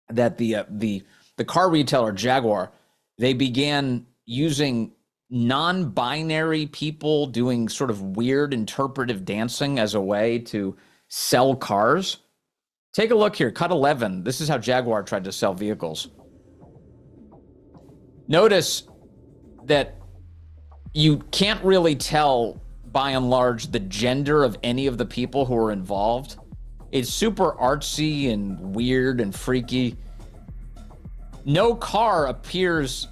that the car retailer Jaguar, they began using non-binary people doing sort of weird interpretive dancing as a way to sell cars? Take a look here, cut 11. This is how Jaguar tried to sell vehicles. Notice that you can't really tell, by and large, the gender of any of the people who are involved. It's super artsy and weird and freaky. No car appears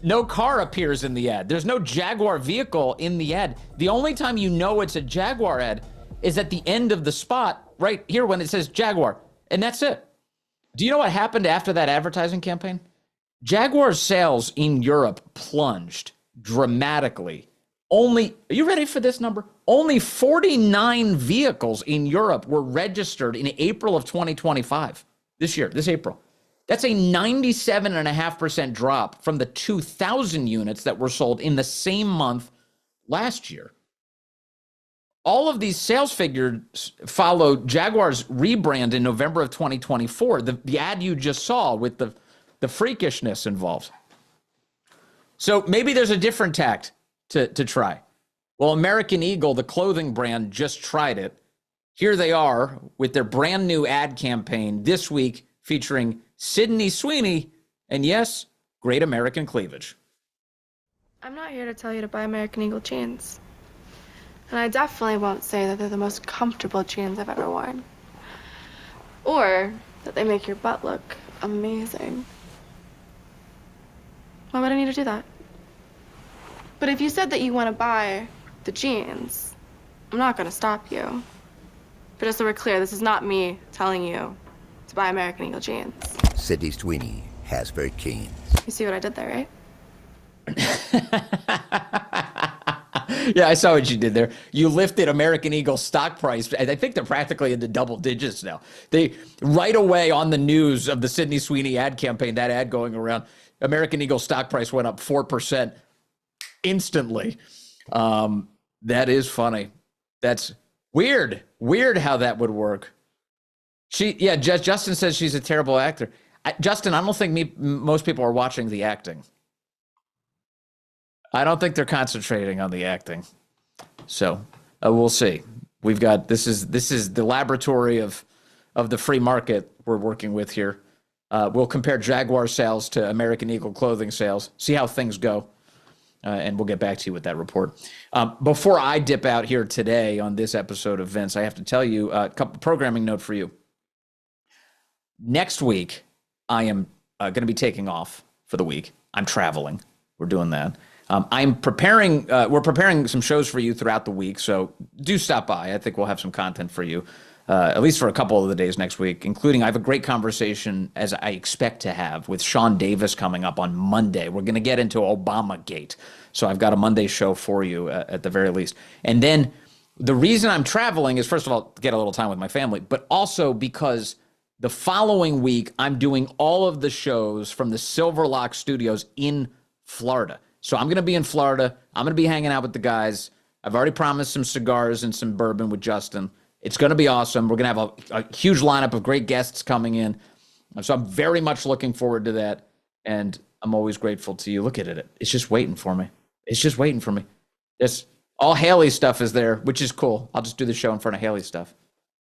in the ad. There's no Jaguar vehicle in the ad. The only time you know it's a Jaguar ad is at the end of the spot, right here when it says Jaguar, and that's it. Do you know what happened after that advertising campaign? Jaguar's sales in Europe plunged dramatically. Are you ready for this number? Only 49 vehicles in Europe were registered in April of 2025, this April. That's a 97.5% drop from the 2,000 units that were sold in the same month last year. All of these sales figures follow Jaguar's rebrand in November of 2024, the ad you just saw with the freakishness involved. So maybe there's a different tact to try. Well, American Eagle, the clothing brand, just tried it. Here they are with their brand new ad campaign this week featuring Sydney Sweeney and, yes, Great American Cleavage. I'm not here to tell you to buy American Eagle jeans. And I definitely won't say that they're the most comfortable jeans I've ever worn. Or that they make your butt look amazing. Why would I need to do that? But if you said that you want to buy the jeans, I'm not going to stop you. But just so we're clear, this is not me telling you to buy American Eagle jeans. Sydney Sweeney, Hasbro jeans. You see what I did there, right? Yeah, I saw what you did there. You lifted American Eagle's stock price. I think they're practically into double digits now. They right away on the news of the Sydney Sweeney ad campaign, that ad going around, American Eagle stock price went up 4% instantly. That is funny. That's weird. Weird how that would work. Justin says she's a terrible actor. Justin, I don't think most people are watching the acting. I don't think they're concentrating on the acting. So we'll see. We've got this is the laboratory of the free market we're working with here. We'll compare Jaguar sales to American Eagle clothing sales, see how things go, and we'll get back to you with that report. Before I dip out here today on this episode of Vince, I have to tell you a couple programming note for you. Next week, I am going to be taking off for the week. I'm traveling. We're doing that. I'm preparing. We're preparing some shows for you throughout the week, so do stop by. I think we'll have some content for you, at least for a couple of the days next week, including I have a great conversation, as I expect to have, with Sean Davis coming up on Monday. We're going to get into Obamagate, so I've got a Monday show for you at the very least. And then the reason I'm traveling is, first of all, to get a little time with my family, but also because the following week I'm doing all of the shows from the Silverlock Studios in Florida. So I'm going to be in Florida. I'm going to be hanging out with the guys. I've already promised some cigars and some bourbon with Justin. It's going to be awesome. We're going to have a huge lineup of great guests coming in. So I'm very much looking forward to that. And I'm always grateful to you. Look at it. It's just waiting for me. It's just waiting for me. All Haley's stuff is there, which is cool. I'll just do the show in front of Haley's stuff.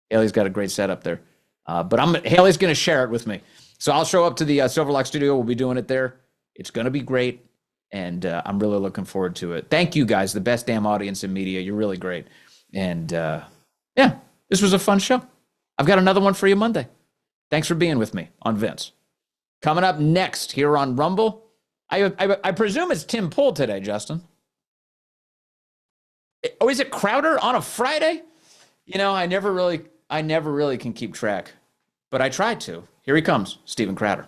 Haley's got a great setup there. But Haley's going to share it with me. So I'll show up to the Silverlock Studio. We'll be doing it there. It's going to be great. And I'm really looking forward to it. Thank you, guys, the best damn audience in media. You're really great. And, this was a fun show. I've got another one for you Monday. Thanks for being with me on Vince. Coming up next here on Rumble, I presume it's Tim Pool today, Justin. Oh, is it Crowder on a Friday? You know, I never really can keep track. But I tried to. Here he comes, Steven Crowder.